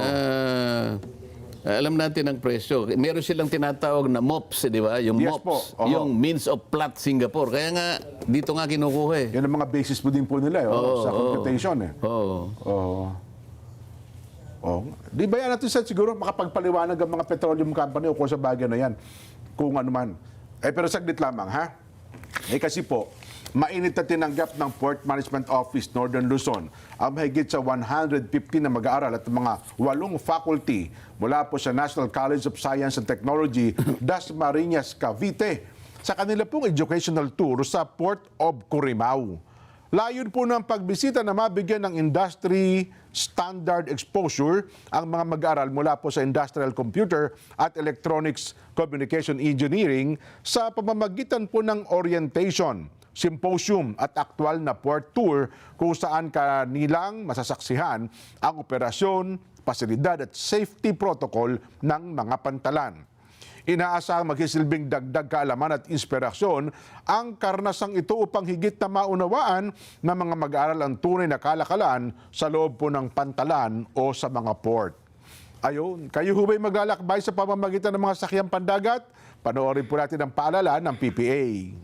Alam natin ang presyo. Meron silang tinatawag na MOPS, di ba? Yung Yes MOPS. po. Oho. Yung Means of Plot Singapore. Kaya nga, dito nga kinukuha eh. Yan ang mga basis po din po nila sa computation. Oo. Di ba yan natin, Sen, siguro makapagpaliwanag ang mga petroleum company o kung sa bagay na yan. Kung ano man. Pero saglit lamang, ha? Kasi po, mainit na tinanggap ng Port Management Office Northern Luzon ang mahigit sa 150 na mag-aaral at mga 8 faculty mula po sa National College of Science and Technology, Dasmariñas, Cavite, sa kanila pong educational tour sa Port of Corimao. Layon po ng pagbisita na mabigyan ng industry standard exposure ang mga mag-aaral mula po sa Industrial Computer at Electronics Communication Engineering sa pamamagitan po ng orientation, symposium at aktual na port tour kung saan kanilang masasaksihan ang operasyon, pasilidad at safety protocol ng mga pantalan. Inaasahang magsisilbing dagdag kaalaman at inspirasyon ang karnasang ito upang higit na maunawaan ng mga mag-aaral ang tunay na kalakalan sa loob po ng pantalan o sa mga port. Ayun, kayo hubay maglalakbay sa pamamagitan ng mga sakyang pandagat? Panoorin po natin ang paalala ng PPA.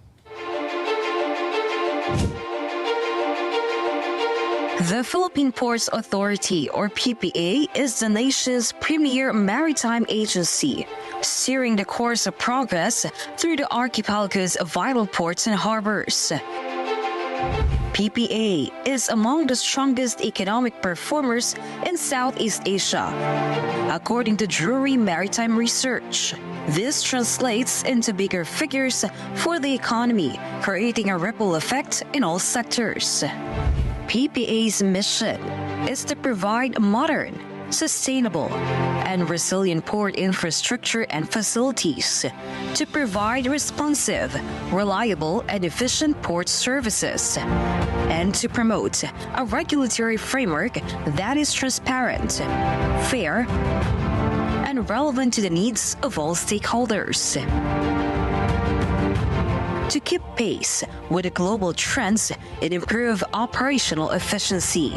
The Philippine Ports Authority, or PPA, is the nation's premier maritime agency, steering the course of progress through the archipelago's vital ports and harbors. PPA is among the strongest economic performers in Southeast Asia, according to Drury Maritime Research. This translates into bigger figures for the economy, creating a ripple effect in all sectors. PPA's mission is to provide modern, sustainable, and resilient port infrastructure and facilities to provide responsive, reliable, and efficient port services, and to promote a regulatory framework that is transparent, fair, and relevant to the needs of all stakeholders. To keep pace with the global trends and improve operational efficiency,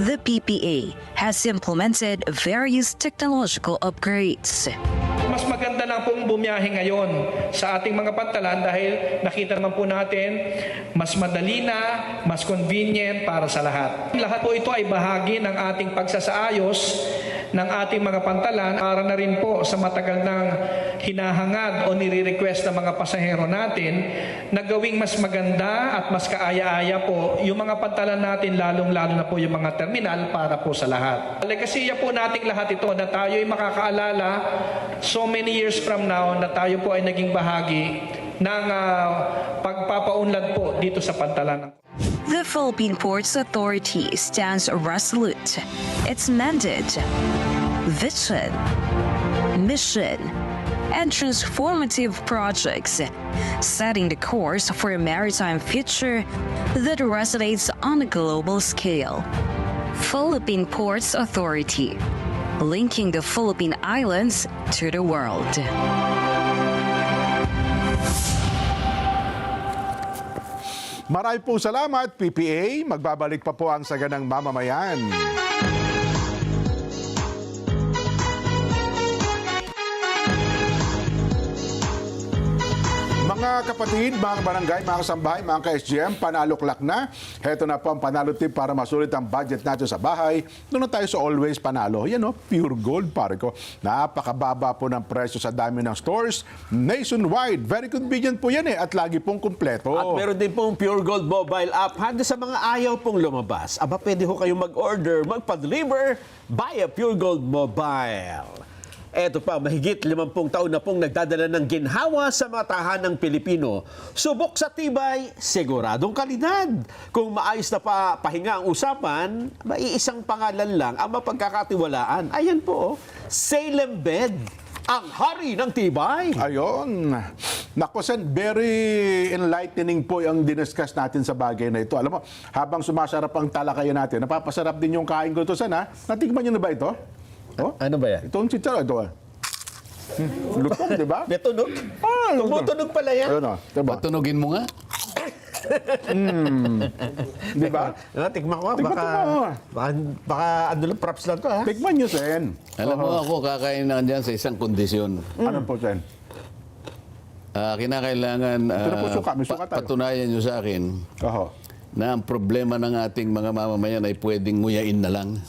the PPA has implemented various technological upgrades. Mas maganda lang pong bumiyahe ngayon sa ating mga pantalan dahil nakita naman po natin mas madali na, mas convenient para sa lahat. Lahat po ito ay bahagi ng ating pagsasaayos ng ating mga pantalan para na rin po sa matagal ng hinahangad o nire-request ng mga pasahero natin na gawing mas maganda at mas kaaya-aya po yung mga pantalan natin, lalong-lalo na po yung mga terminal para po sa lahat. Legasiya po nating lahat ito na tayo ay makakaalala so many years from now na tayo po ay naging bahagi ng pagpapaunlad po dito sa pantalan. The Philippine Ports Authority stands resolute. Its mandate, vision, mission, and transformative projects, setting the course for a maritime future that resonates on a global scale. Philippine Ports Authority, linking the Philippine Islands to the world. Marami pong salamat, PPA. Magbabalik pa po ang Saganang Mamamayan. Mga kapatid, mga barangay, mga kasambahay, mga ka-SGM, panalo-klak na. Heto na po ang panalo tip para masulit ang budget natin sa bahay. Doon na tayo sa Always Panalo. Yan o, pure gold, pare ko. Napakababa po ng presyo sa dami ng stores. Nationwide. Very convenient po yan at lagi pong kumpleto. At meron din pong Pure Gold mobile app. Handa sa mga ayaw pong lumabas. Aba, pwede ho kayong mag-order, magpa-deliver via Pure Gold Mobile. Eto pa, mahigit 50 taon na pong nagdadala ng ginhawa sa mga tahanang Pilipino. Subok sa tibay, siguradong kalidad. Kung maayos na pahinga ang usapan, maiisang pangalan lang ang mapagkakatiwalaan. Ayan po, Salem Bed, ang hari ng tibay. Ayon. Nako, Sen, very enlightening po yung diniscuss natin sa bagay na ito. Alam mo, habang sumasarap ang talakayan natin, napapasarap din yung kain ko ito, Sen, ha? Natikman niyo na ba ito? Oh? Ano ba yan? Itong chicharo, ito. Lutong, di ba? May tunog? Tumutunog pala yan. Ayun, diba? Patunogin mo nga. Di ba? Tikman ko, Tikman mo. baka ano lang, props lang to ha. Tikman niyo, Sen. Alam mo ako, kakain na dyan sa isang kondisyon. Ano po, Sen? Kinakailangan Pero po, suka. May suka tayo. patunayan nyo sa akin Oho. na ang problema ng ating mga mamamayan ay pwedeng nguyain na lang.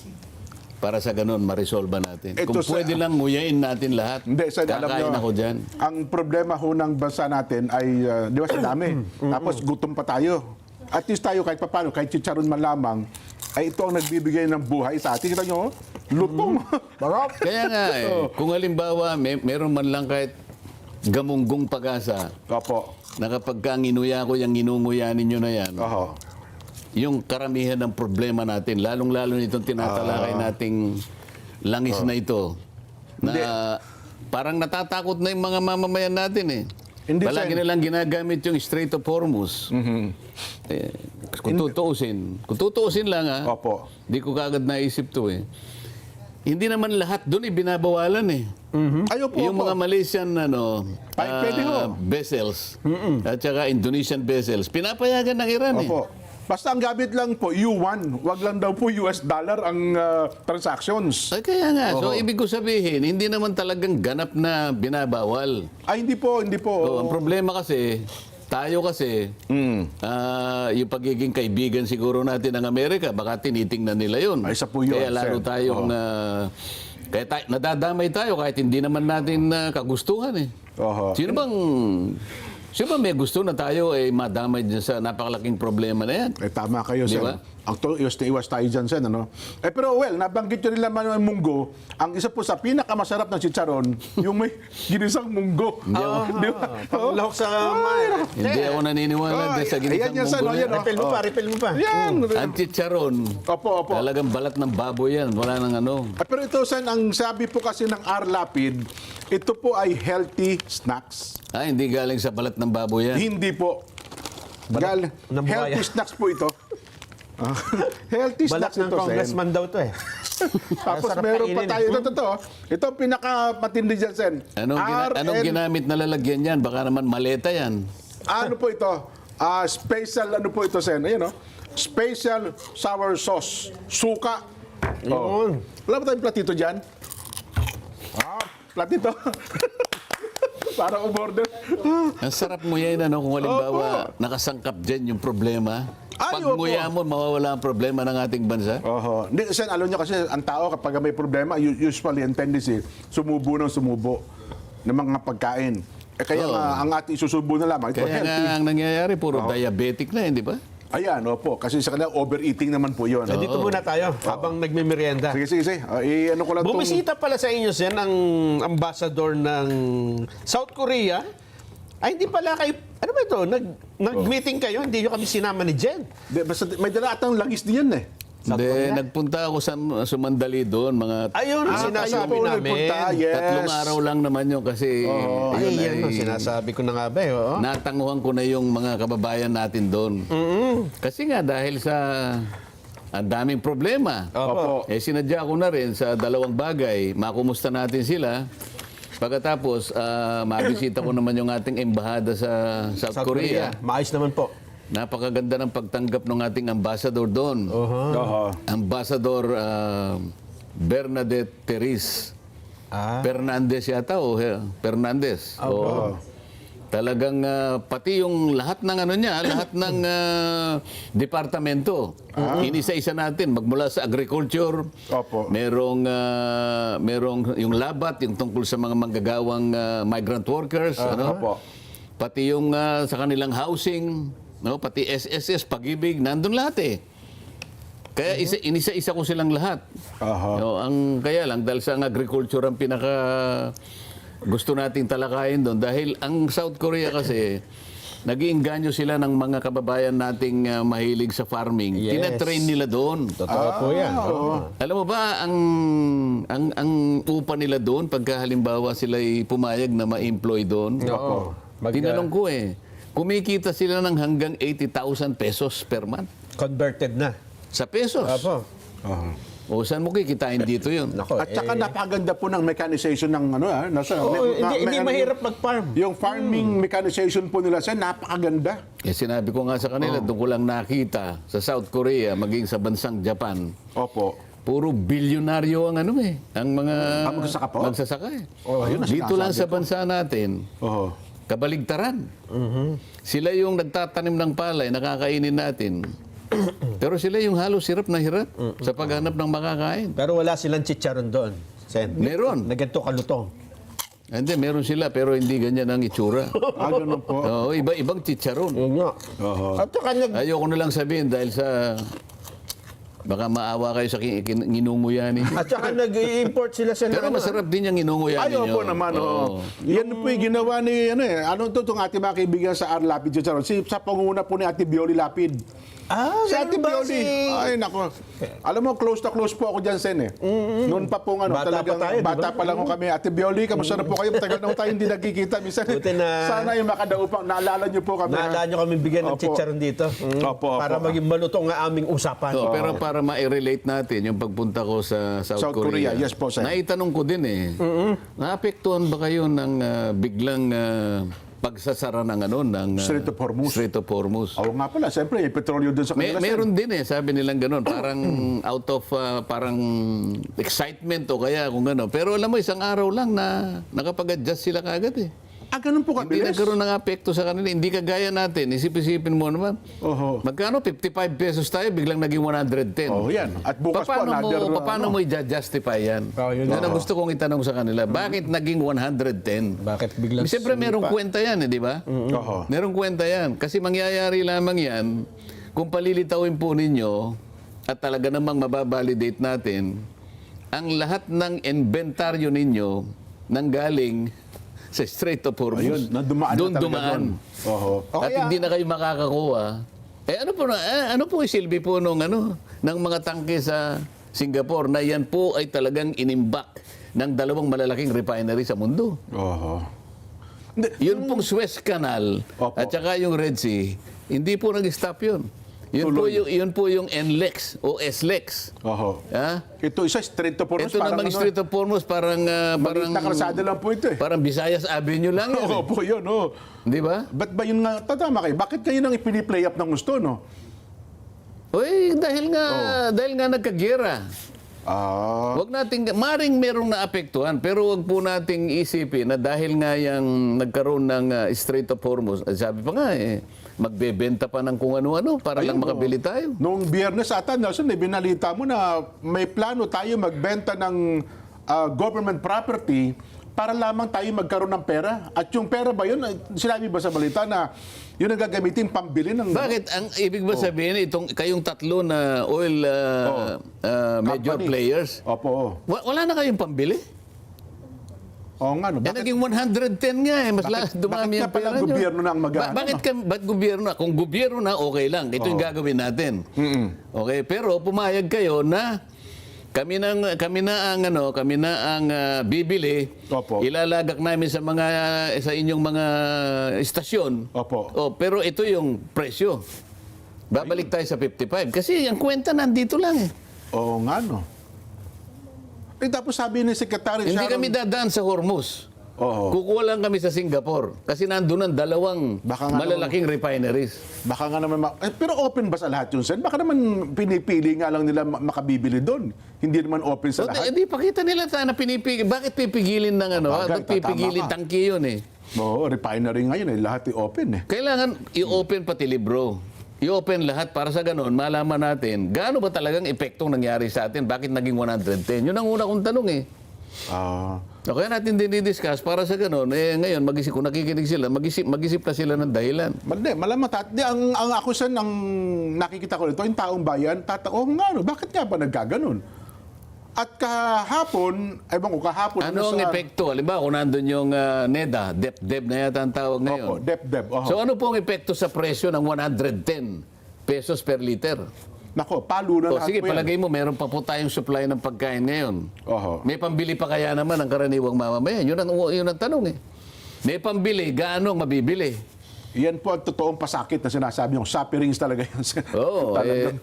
Para sa ganun, ma-resolve natin. Ito Kung sa- pwede lang nguyain natin lahat, Hindi, Sen, alam kakain niyo, ako dyan. ang problema ho ng bansa natin ay, di ba, sa dami. Tapos gutom pa tayo. At least tayo kahit papano, kahit chicharon man lamang, ay ito ang nagbibigay ng buhay sa atin. Kita nyo, lutong. Barap. Kaya nga kung halimbawa meron man lang kahit gamunggong pag-asa Opo. na kapag ka nginuya ko yung nginunguya ninyo na yan, Oho. yung karamihan ng problema natin, lalong-lalo nitong tinatalakay nating langis na ito, na parang natatakot na yung mga mamamayan natin eh. Hindi, Palagi Sen. nilang ginagamit yung Strait of Hormuz. Kung tutuusin lang Opo. di ko kagad naisip to eh. Hindi naman lahat doon ibinabawalan eh. Ayo po, Yung opo. mga Malaysian Pwede ho. vessels at saka Indonesian vessels, pinapayagan ng Iran eh. Opo. Basta ang gamit lang po, yuan. Wag lang daw po US dollar ang transactions. Ay, kaya nga. So, ibig ko sabihin, hindi naman talagang ganap na binabawal. Ay, hindi po, hindi po. So, ang problema kasi, tayo kasi, yung pagiging kaibigan siguro natin ng Amerika, baka tinitingnan nila yun. Ay, isa po yun, Kaya lalo Sen. tayong nadadamay tayo kahit hindi naman natin kagustuhan eh. Oho. Sino bang Siyempre may gusto na tayo ay madamay dyan sa napakalaking problema na yan. Tama kayo, Di Sen. ba? Ang iwas tayo dyan, Sen. Ano? Pero well, nabanggit nyo rin naman yung munggo. Ang isa po sa pinakamasarap na chicharon, yung may ginisang munggo. Hindi ako, Di ba? Panglahok sa hindi ako naniniwala din sa ginisang ayan yan, Sen. munggo Oh, na yan, yan. oh. Refill mo pa. Yan. Ang chicharon, Opo, opo. talagang balat ng baboy yan. Wala nang ano. Pero ito, Sen, ang sabi po kasi ng R-Lapid, ito po ay healthy snacks. Hindi galing sa balat ng baboy yan. Hindi po. ng buhaya. Healthy snacks po ito. Healthy Balat snacks ng ito, Sen. congressman daw to eh. Tapos Sarap meron pa kainin tayo. eh. Ito. Ito ang pinakamatindi dyan, Sen. Anong ginamit na lalagyan yan? Baka naman maleta yan. Ano po ito? Special ano po ito, Sen? Ayan, special sour sauce. Suka. Yun. Wala ba tayong platito dyan? Platito. Para umorder. Ang sarap nguyain ano kung halimbawa nakasangkap dyan yung problema. Ay, Pag opo. nguya mo, mawawala ang problema ng ating bansa. Oho. Hindi, Sen, alam niyo kasi ang tao kapag may problema, usually ang tendency, sumubo ng mga pagkain. Kaya Oo. nga, ang ating isusubo na lamang, ito Kaya healthy. nga ang nangyayari, puro diabetic na, hindi ba? Ayan, opo. Kasi sa kanila, overeating naman po yun. Dito muna tayo habang nagmimerienda. Sige. Ano ko lang itong... Bumisita pala sa inyo, Sen, ang ambassador ng South Korea. Ay, hindi pala kayo... Ano ba ito? Nag-meeting kayo, hindi nyo kami sinama ni Jen. Basta may dala atang langis diyan eh. Hindi, Korea? nagpunta ako sa sumandali doon, mga Ayun, sinasabi kayo po namin. nagpunta, yes. 3 araw lang naman yun kasi Ay, yun yan ang sinasabi ko na nga ba, oo. natanguhan ko na yung mga kababayan natin doon. Kasi nga dahil sa ang daming problema. Opo. Sinadya ko na rin sa 2 bagay, makumusta natin sila. Pagkatapos, mabisita ko naman yung ating embahada sa South Korea. Maayos naman po. Napakaganda ng pagtanggap ng ating ambassador doon. Oho. Ambassador Bernadette Teres. Fernandez yata o Fernandez. Oo. Talagang pati yung lahat ng ano niya, lahat ng departamento. Inisa-isa natin magmula sa agriculture. Opo. Merong yung labat, yung tungkol sa mga manggagawang migrant workers, ano? Opo. Pati yung sa kanilang housing, no, pati SSS, Pag-ibig, nandun lahat eh. Kaya inisa-isa ko silang lahat. Aha. No, kaya lang dahil sa agriculture ang pinaka gusto nating talakayin doon dahil ang South Korea kasi nag-iinganyo sila ng mga kababayan nating mahilig sa farming. Yes. Tinatrain nila doon. Totoo po yan. Alam mo ba ang upa nila doon pagka halimbawa sila'y pumayag na ma-employ doon? Oo. Tinanong ko kumikita sila ng hanggang 80,000 pesos per month. Converted na. Sa pesos. Apo. O saan mo kikitain dito yun? Nako, At saka napakaganda po ng mechanization ng hindi mahirap mag-farm. Yung farming mechanization po nila, Sen, napakaganda. Sinabi ko nga sa kanila, doon ko lang nakita sa South Korea, maging sa bansang Japan, Opo. puro bilyonaryo ang ang mga magsasaka po? magsasaka eh. Ayun ang Dito lang sinasabi sa bansa natin, Oho. kabaligtaran. Sila yung nagtatanim ng palay, nakakainin natin. Pero sila yung halos hirap na hirap sa paghanap ng makakain. Pero wala silang chicharon doon, Sen. Meron. Na ganito kalutong. Hindi, meron sila pero hindi ganyan ang itsura. Ganun po. Oo, ibang chicharon. Yun nga. At saka Ayoko na lang sabihin dahil sa baka maawa kayo sa nginunguya ninyo. At saka nag-i-import sila sa Pero masarap din yung nginunguya Ay, ninyo. opo naman. Oo. Yan po yung ginawa ni, anong to, itong ating mga kaibigan sa R. Lapid Chicharon. Sa pangunguna po ni Ate Bioli Lapid. Si Ate ganun ba Bioli. Ay, nako. Alam mo, close na close po ako dyan, Sen, eh. Noon pa po, Bata talagang pa tayo, di ba? bata pa lang ho kami. Ate Bioli, kamusta na po kayo? Tagal na ho tayo hindi nagkikita. Minsan, Buti na- sana yung makadaupang, naalala niyo po kami. Naalala nyo kami bigyan ng Opo. chicharon dito. Opo. Para maging malutong ang aming usapan. So, pero para ma-relate natin yung pagpunta ko sa South South Korea. Korea. Yes po, sir. Naitanong ko din naapektuhan ba kayo ng biglang pagsasara ng Strait of Hormuz. Strait of Hormuz? Oo nga pala, siyempre, petrolyo dun sa kanila. Sen. Meron din sabi nilang gano'n, parang out of parang excitement o kaya kung gano'n. Pero alam mo, isang araw lang na nakapag-adjust sila kagad eh. Ganun po Hindi kabilis? nagkaroon ng apekto sa kanila. Hindi kagaya natin. Isip-isipin mo naman. Oho. Magkano? 55 pesos tayo, biglang naging 110. Oh, yan. At bukas po, Paano mo i-justify yan? Yun Yan ang gusto kong itanong sa kanila. Bakit naging 110? Bakit biglang Siyempre, merong kwenta yan, di ba? Oho. Merong kwenta yan. Kasi mangyayari lamang yan kung palilitawin po ninyo at talaga namang mababalidate natin ang lahat ng inventaryo ninyo nanggaling sa Strait of Hormuz. Ayun, dumaan Doon na talaga dumaan. doon. Oho. At hindi na kayo makakakuha. Ano po isilbi po ng mga tangke sa Singapore na yan po ay talagang inimbak ng dalawang malalaking refinery sa mundo. Oho. Yun pong Suez Canal Opo. at saka yung Red Sea, hindi po nag-stop yun. Yun po yung NLEX o SLEX. Oho. Ha? Ito isa, Strait of Hormuz. Ito namang Strait of Hormuz, parang Maliit na kalsada lang po ito eh. parang Visayas Avenue lang yun. Oo po yun, oh. Di ba? Ba't ba yun nga, tatama kayo, bakit kayo nang ipini-play up ng gusto, no? Uy, dahil nga nagkagera. Ah, Wag nating maring merong naapektuhan pero wag po nating isipin na dahil nga yang nagkaroon ng Strait of Hormuz, sabi pa nga magbebenta pa ng kung ano-ano para lang ayun, makabili oh. tayo. Noong Biyernes ata, Nelson, binalita mo na may plano tayo magbenta ng government property para lamang tayo magkaroon ng pera. At yung pera ba yun, sinabi ba sa balita na yun ang gagamitin pambili ng... Bakit? Ang ibig ba sabihin itong kayong tatlo na oil major Company. players, Opo. wala na kayong pambili? Oo nga, no? Bakit, Naging 110 nga eh. Mas dumami bakit ang nga pala pera nyo. gobyerno na ang mag-ano, Ba't gobyerno na? Kung gobyerno na, okay lang. Ito yung gagawin natin. Okay, pero pumayag kayo na kami na ang bibili. Opo. Ilalagak namin sa inyong mga istasyon. Opo. Oh, pero ito yung presyo. Babalik tayo sa 55 kasi ang kwenta nandito lang eh. Oo nga, no? Tapos sabi ni Secretary Hindi Sharon... kami dadaan sa Hormuz. Oo. Kukuha lang kami sa Singapore kasi nandun ang dalawang Baka nga malalaking refineries. Baka nga naman... pero open ba sa lahat yun, Sen? Baka naman pinipili nga lang nila makabibili doon. Hindi naman open sa lahat. Hindi pakita nila na pinipigil. Bakit pipigilin ng Bagay, Ba't pipigilin tatama ka. tangki yun eh? Oo, refinery ngayon, lahat i-open eh. Kailangan i-open pati libro. I-open lahat para sa ganun, malaman natin gaano ba talagang epektong nangyari sa atin, bakit naging 110. Yun ang una kong tanong eh. Ah, Kaya natin dinidiscuss para sa ganun, ngayon, kung nakikinig sila, mag-isip na sila ng dahilan. malamang ang ako Sen, ang nakikita ko nito, yung taong bayan, nga no, bakit nga ba nagkaganon? At kahapon, kahapon... Ano ang epekto? Halimbawa, kung nandun yung NEDA, DepDep na yata ang tawag ngayon. Opo, DepDep. Oho. So ano po ang epekto sa presyo ng 110 pesos per liter? Nako, palo na O lahat sige, po yan. palagay mo, meron pa po tayong supply ng pagkain ngayon. Oho. May pambili pa kaya naman ang karaniwang mamamayan? Yun ang tanong eh. May pambili, gaano ang mabibili? Yan po ang totoong pasakit na sinasabi yung sappy rings talaga yun. Oo, Talagang-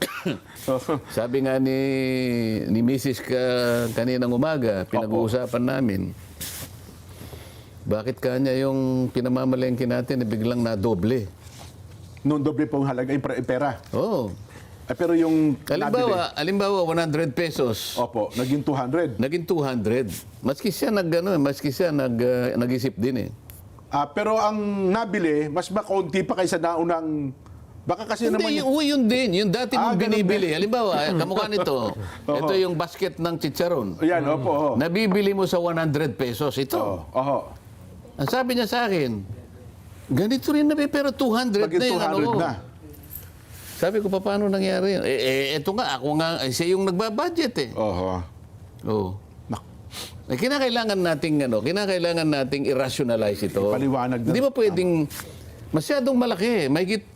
sabi nga ni Mrs. Kaninang umaga, pinag-uusapan namin, bakit kanya yung pinamamalengke natin biglang na doble? Noong doble po ang halaga, yung pera. Oo. Pero yung Halimbawa, 100 pesos. opo, naging 200. Naging 200. Maski siya nag-isip din eh. Pero ang nabili, mas makaunti pa kaysa naunang... Baka kasi naman... Hindi, yun din. Yung dati mong ganun binibili. Halimbawa, kamukha nito. Ito yung basket ng chicharon. Yan, opo. Oho. Nabibili mo sa 100 pesos. Ito. Oho. Ang sabi niya sa akin, ganito rin na pero 200 Bagay na yung 200 na. Sabi ko, paano nangyari yun? Ito nga, siya yung nagbabudget eh. Oho. Oo. Kinakailangan nating i-rationalize ito. Ipaliwanag na. Hindi ba pwedeng masyadong malaki? Mahigit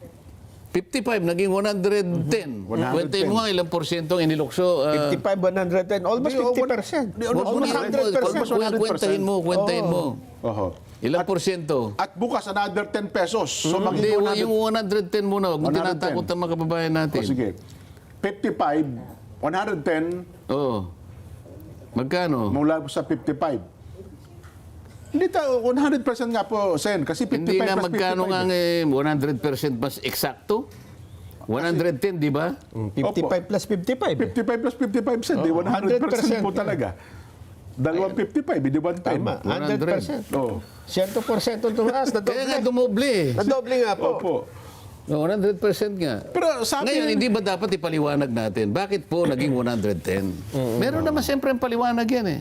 55, naging 110. 110. Kwentahin mo nga ilang porsyentong inilukso. 55, 110, almost 50%. Almost 100%. Kwentahin mo. Oho. Ilang porsyento? At bukas, another 10 pesos. So, Hindi, maging 100. yung 110 muna. Huwag mo 110. tinatakot ang mga kababayan natin. Sige. 55, 110, Oo. Magkano? mula sa 55. Hindi 100% nga po, Sen. Kasi 55 Hindi nga plus magkano 55. nga 100% mas eksakto? 110, di ba? 55 plus 55. 55 plus 55 cent, 100% po talaga. 255, hindi 110. Tama, 100%. Oh. 100% tumaas, Kaya nga nadoble. dumoble. Nadoble nga po. Opo. 100% nga. Pero sabi Ngayon, hindi ba dapat ipaliwanag natin? Bakit po naging 110? Meron naman siyempre ang paliwanag yan eh.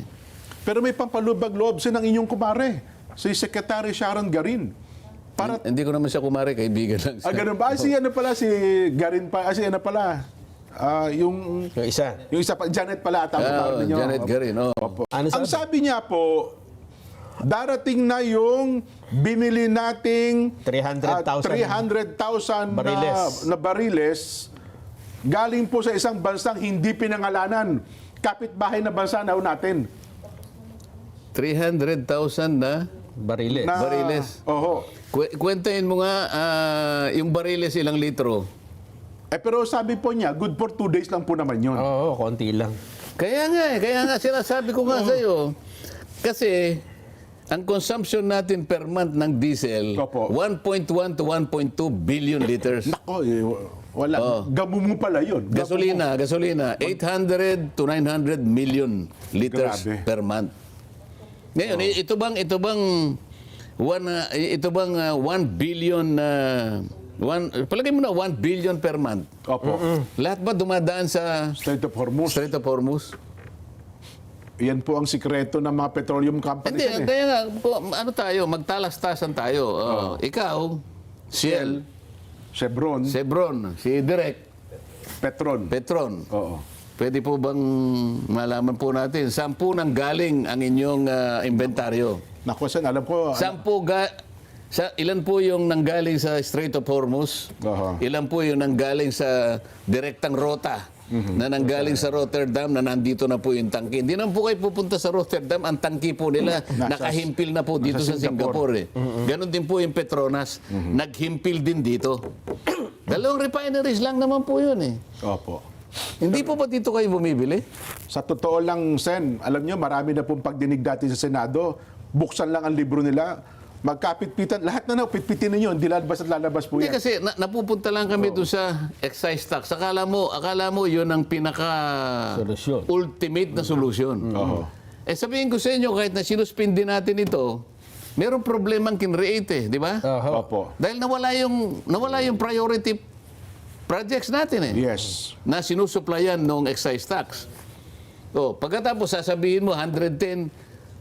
Pero may pampalubag-loob sa ng inyong kumare, si Secretary Sharon Garin. Para Hindi ko naman siya kumare, kaibigan lang siya. ganun ba? Si ano pala, si Garin pa, si ano pala, yung Yung isa. pa, Janet pala, tawag ninyo. Janet Garin, oh. Ano Ang sabi? sabi niya po, darating na yung binili nating 300,000 300,000 bariles. na bariles galing po sa isang bansang hindi pinangalanan. Kapitbahay na bansa na ho natin. 300,000 na Bariles. bariles. Oho. Kwentahin mo nga, yung bariles ilang litro. Pero sabi po niya, good for 2 days lang po naman yun. Oo, konti lang. Kaya nga sinasabi ko nga sa'yo. Kasi, ang consumption natin per month ng diesel, Opo. 1.1 to 1.2 billion liters. Nako, wala. Gamumu pala yun. Gasolina, 800 to 900 million liters Grabe. per month. Ngayon, ito bang 1 billion palagay mo na 1 billion per month. Opo. Lahat ba dumadaan sa Strait of Hormuz. Strait of Hormuz? Yan po ang sikreto ng mga petroleum companies. Hindi, yan eh. kaya nga, ano tayo, magtalastasan tayo. Ikaw, Shell, Chevron, Chevron, si Direk, Petron. Petron. Oo. Pwede po bang malaman po natin, saan po nang galing ang inyong inventaryo? Naku, Sen, alam ko, Saan po ilan po yung nanggaling sa Strait of Hormuz? Aha. Ilan po yung nanggaling sa direktang rota na nanggaling sa Rotterdam na nandito na po yung tangke? Hindi naman po kayo pupunta sa Rotterdam, ang tangke po nila nakahimpil na po dito nasa sa Singapore. Ganon din po yung Petronas, naghimpil din dito. Dalawang refineries lang naman po yun eh. Opo. Hindi po ba dito kayo bumibili? Sa totoo lang, Sen, alam nyo, marami na pong pagdinig dati sa Senado. Buksan lang ang libro nila. Magkapit-pitan. Lahat na pitpitin ninyo. Hindi lalabas at lalabas po Hindi yan. kasi napupunta lang kami doon sa excise tax. Akala mo yun ang Solusyon. ultimate na solusyon. Eh sabihin ko sa inyo, kahit na sinuspindi natin ito, merong problemang kinreate eh, di ba? Opo. Dahil nawala yung priority projects natin eh. Yes. Na sinusuplayan ng excise tax. Pagkatapos sasabihin mo 110,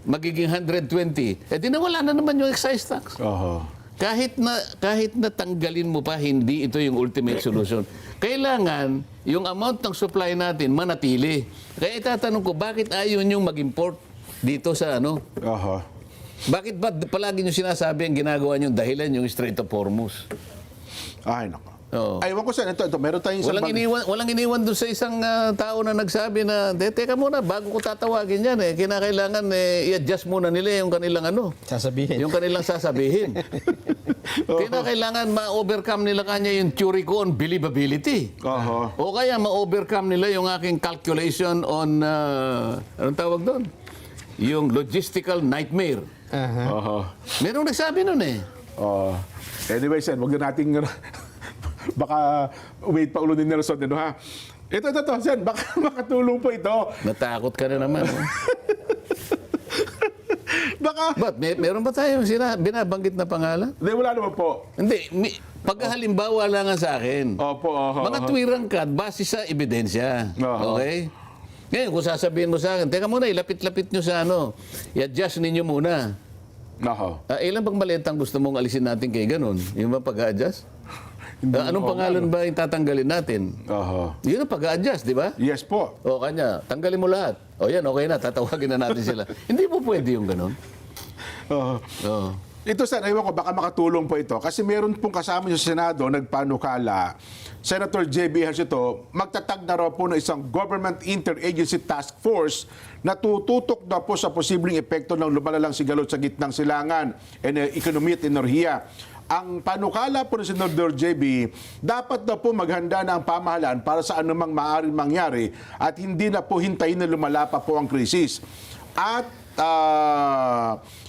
magiging 120, di nawala na naman yung excise tax. Oho. Kahit na tanggalin mo pa, hindi ito yung ultimate solution. Kailangan yung amount ng supply natin manatili. Kaya itatanong ko, bakit ayaw nyo mag-import dito sa ano? Oho. Bakit ba palagi nyo sinasabi ang ginagawa nyo dahilan yung Strait of Hormuz? Ay, nako. Oo. Ay, ewan ko, Sen. Ito, meron tayong isang Walang iniwan doon sa isang tao na nagsabi na, teka muna, bago ko tatawagin yan, kinakailangan i-adjust muna nila yung kanilang Sasabihin. yung kanilang sasabihin. Kinakailangan ma-overcome nila kanya yung theory ko on believability. Oho. O kaya ma-overcome nila yung aking calculation on, anong tawag doon? Yung logistical nightmare. Oho. Merong nagsabi nun eh. Anyway, Sen, wag na nating baka wait pa ulo ni Nelson din, ha? Ito, Sen, baka makatulong po ito. Natakot ka na naman. Baka, But meron ba tayo binabanggit na pangalan? hindi, wala naman po. Hindi, paghalimbawa lang nga sa akin. Opo, Mga tuwirang ka, base sa ebidensya. Oo. Okay? Ngayon, kung sasabihin mo sa akin, teka muna, ilapit-lapit nyo sa i-adjust ninyo muna. Oho. Ilan bang maliit ang gusto mong alisin natin kay ganun? Yung ba pag-adjust? Anong pangalan ba yung tatanggalin natin? Oho. Yun ang pag-adjust, di ba? Yes po. O kanya, tanggalin mo lahat. O yan, okay na, tatawagin na natin sila. Hindi po pwede yung ganun. Oho. Oo. Ito, Sen, ewan ko, baka makatulong po ito. Kasi meron pong kasama niyo sa Senado, nagpanukala, Senator J.B. Hercito, magtatag na raw po ng isang Government Interagency Task Force na tututok na po sa posibleng epekto ng lumalalang sigalot sa gitnang silangan, ekonomiya at enerhiya. Ang panukala po ng Senador JB, dapat na po maghanda na ang pamahalaan para sa anumang maaaring mangyari at hindi na po hintayin na lumala pa po ang krisis. At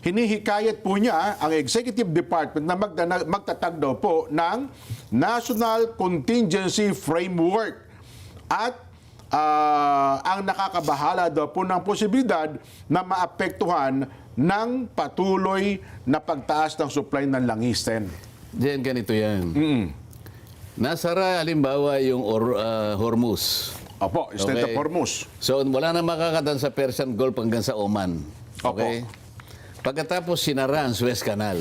hinihikayat po niya ang Executive Department na magtatag daw po ng National Contingency Framework. At ang nakakabahala daw po ng posibilidad na maapektuhan ng patuloy na pagtaas ng supply ng langisten. Diyan, ganito yan. Nasara, halimbawa, yung Hormuz. Opo, Strait of Okay. Hormuz. So, wala na makakatan sa Persian Gulf hanggang sa Oman. Opo. Okay? Pagkatapos, sinara ang Suez Canal.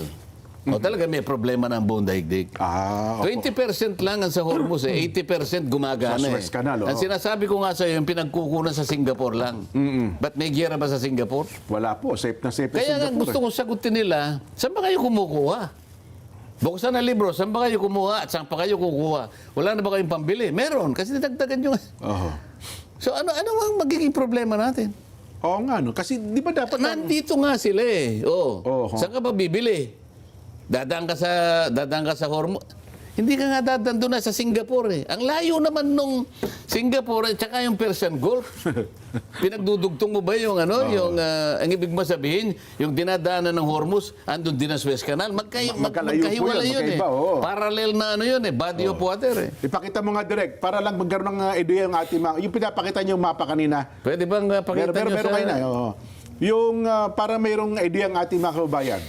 O talaga may problema ng buong daigdig. Opo. 20% lang ang sa Hormuz, 80% gumagana. Sa Suez Canal, oo. Ang sinasabi ko nga sa iyo, yung pinagkukunan sa Singapore lang. Ba't may giyera ba sa Singapore? Wala po, safe na safe Kaya nga Singapore, gusto kong sagutin nila, saan ba kayo kumukuha? Buksan na libro, saan ba kayo kumuha at saan pa kayo kukuha? Wala na ba kayong pambili? Meron, kasi nitagdagan nyo. Oho. So ano ang magiging problema natin? Oo nga, no? Kasi di ba dapat... Nandito nga sila eh. Oh. Oo. Saan ka ba bibili? Dadaan ka sa Hormuz. Hindi ka nga dadaan doon na sa Singapore eh. Ang layo naman nung Singapore at saka yung Persian Gulf. Pinagdudugtong mo ba yung yung ang ibig mo sabihin, yung dinadaanan ng Hormuz, andun din ang Suez Canal. Magkalayo po Magkahiwala yun, yun eh. magkaiba, oo. Parallel na yun eh, body of water eh. Ipakita mo nga direct, para lang magkaroon ng idea yung ating yung pinapakita niyo yung mapa kanina. Pwede bang pakita nyo Meron sa... kayo na. Oo. Yung para mayroong idea ang ating mga kababayan.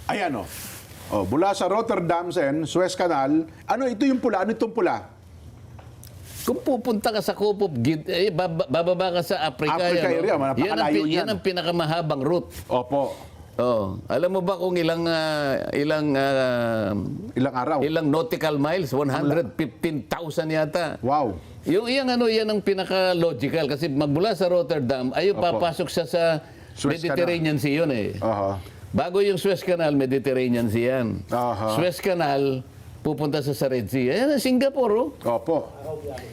Ayan o. Oh, mula sa Rotterdam, Suez Canal. Ano ito yung pula? Ano itong pula? Kung pupunta ka sa Cape of Good, bababa ka sa Africa. Africa area, napakalayo yan yan. ang pinakamahabang route. Opo. Oh, alam mo ba kung ilang Ilang araw? ilang nautical miles? 115,000 yata. Wow. Yan ang pinaka-logical kasi magmula sa Rotterdam ay yung Opo. papasok siya sa Suez Mediterranean Sea yun eh. Oho. Bago yung Suez Canal, Mediterranean Sea yan. Aha. Suez Canal, pupunta sa Red Sea. Ayan ang Singapore, oh. Opo.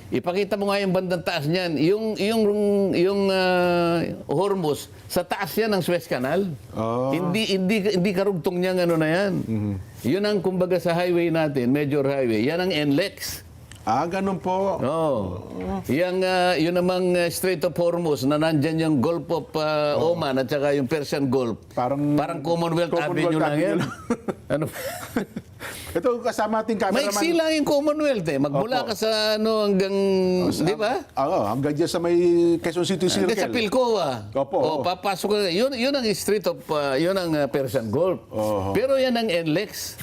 Ipakita mo nga yung bandang taas niyan. Yung Hormuz, sa taas yan ng Suez Canal. Oh. Hindi karugtong niyang ano na yan. Yun ang kumbaga sa highway natin, major highway. Yan ang NLEX. Ganun po. Oh. Yun namang Strait of Hormuz na nandyan yung Gulf of Oman at saka yung Persian Gulf. Parang Commonwealth Avenue lang yan. Ano? Ito kasama ating cameraman. Maiksi lang yung Commonwealth eh. Magmula Opo. ka sa hanggang, di ba? Oo, hanggang dyan sa may Quezon City Circle. Hanggang sa Pilcoa. Opo. O, papasok ka. Yun ang Strait of, yun ang Persian Gulf. Oho. Pero yan ang NLEX.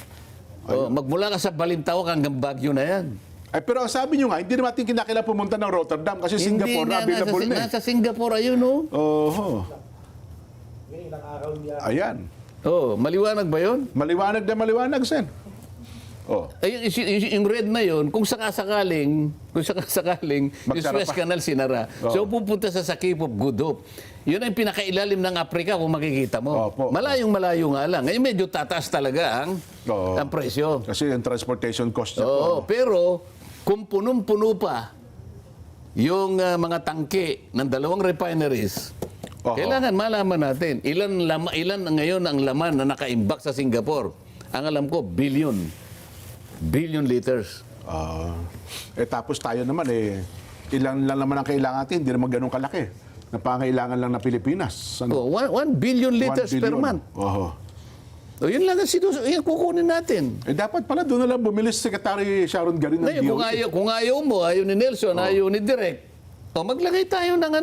O, magmula ka sa Balintawak hanggang Baguio na yan. Pero ang sabi nyo nga, hindi naman ating kinakailangan pumunta ng Rotterdam kasi Singapore Hindi nga, available na. nasa Singapore, ayun oh. Oho. Ayan. Oh, maliwanag ba yun? Maliwanag na maliwanag, Sen. Oh. Ay, yung red na yon, kung sakasakaling yung Magsara Suez pa. Canal sinara. So pupunta sa Cape of Good Hope. Yun ang pinakailalim ng Afrika kung makikita mo. Opo. Malayong-malayo nga lang. Ngayon medyo tataas talaga Oo. ang presyo. Kasi yung transportation cost niya Oo, po. pero kung punong-puno pa yung mga tangke ng dalawang refineries, Oho. kailangan malaman natin ilan ngayon ang laman na nakaimbak sa Singapore. Ang alam ko, billion liters. Tapos tayo naman ilan lang naman ang kailangan natin, hindi naman ganun kalaki. Na pangailangan lang ng Pilipinas. Oh, 1 billion liters 1 per billion. month. Oho. O yun lang ang yun kukunin natin. Dapat pala doon na lang bumili si Secretary Sharon Garin ng Ngayon, DOE. kung ayaw mo, ayaw ni Nelson, ayaw ni Direk, maglagay tayo ng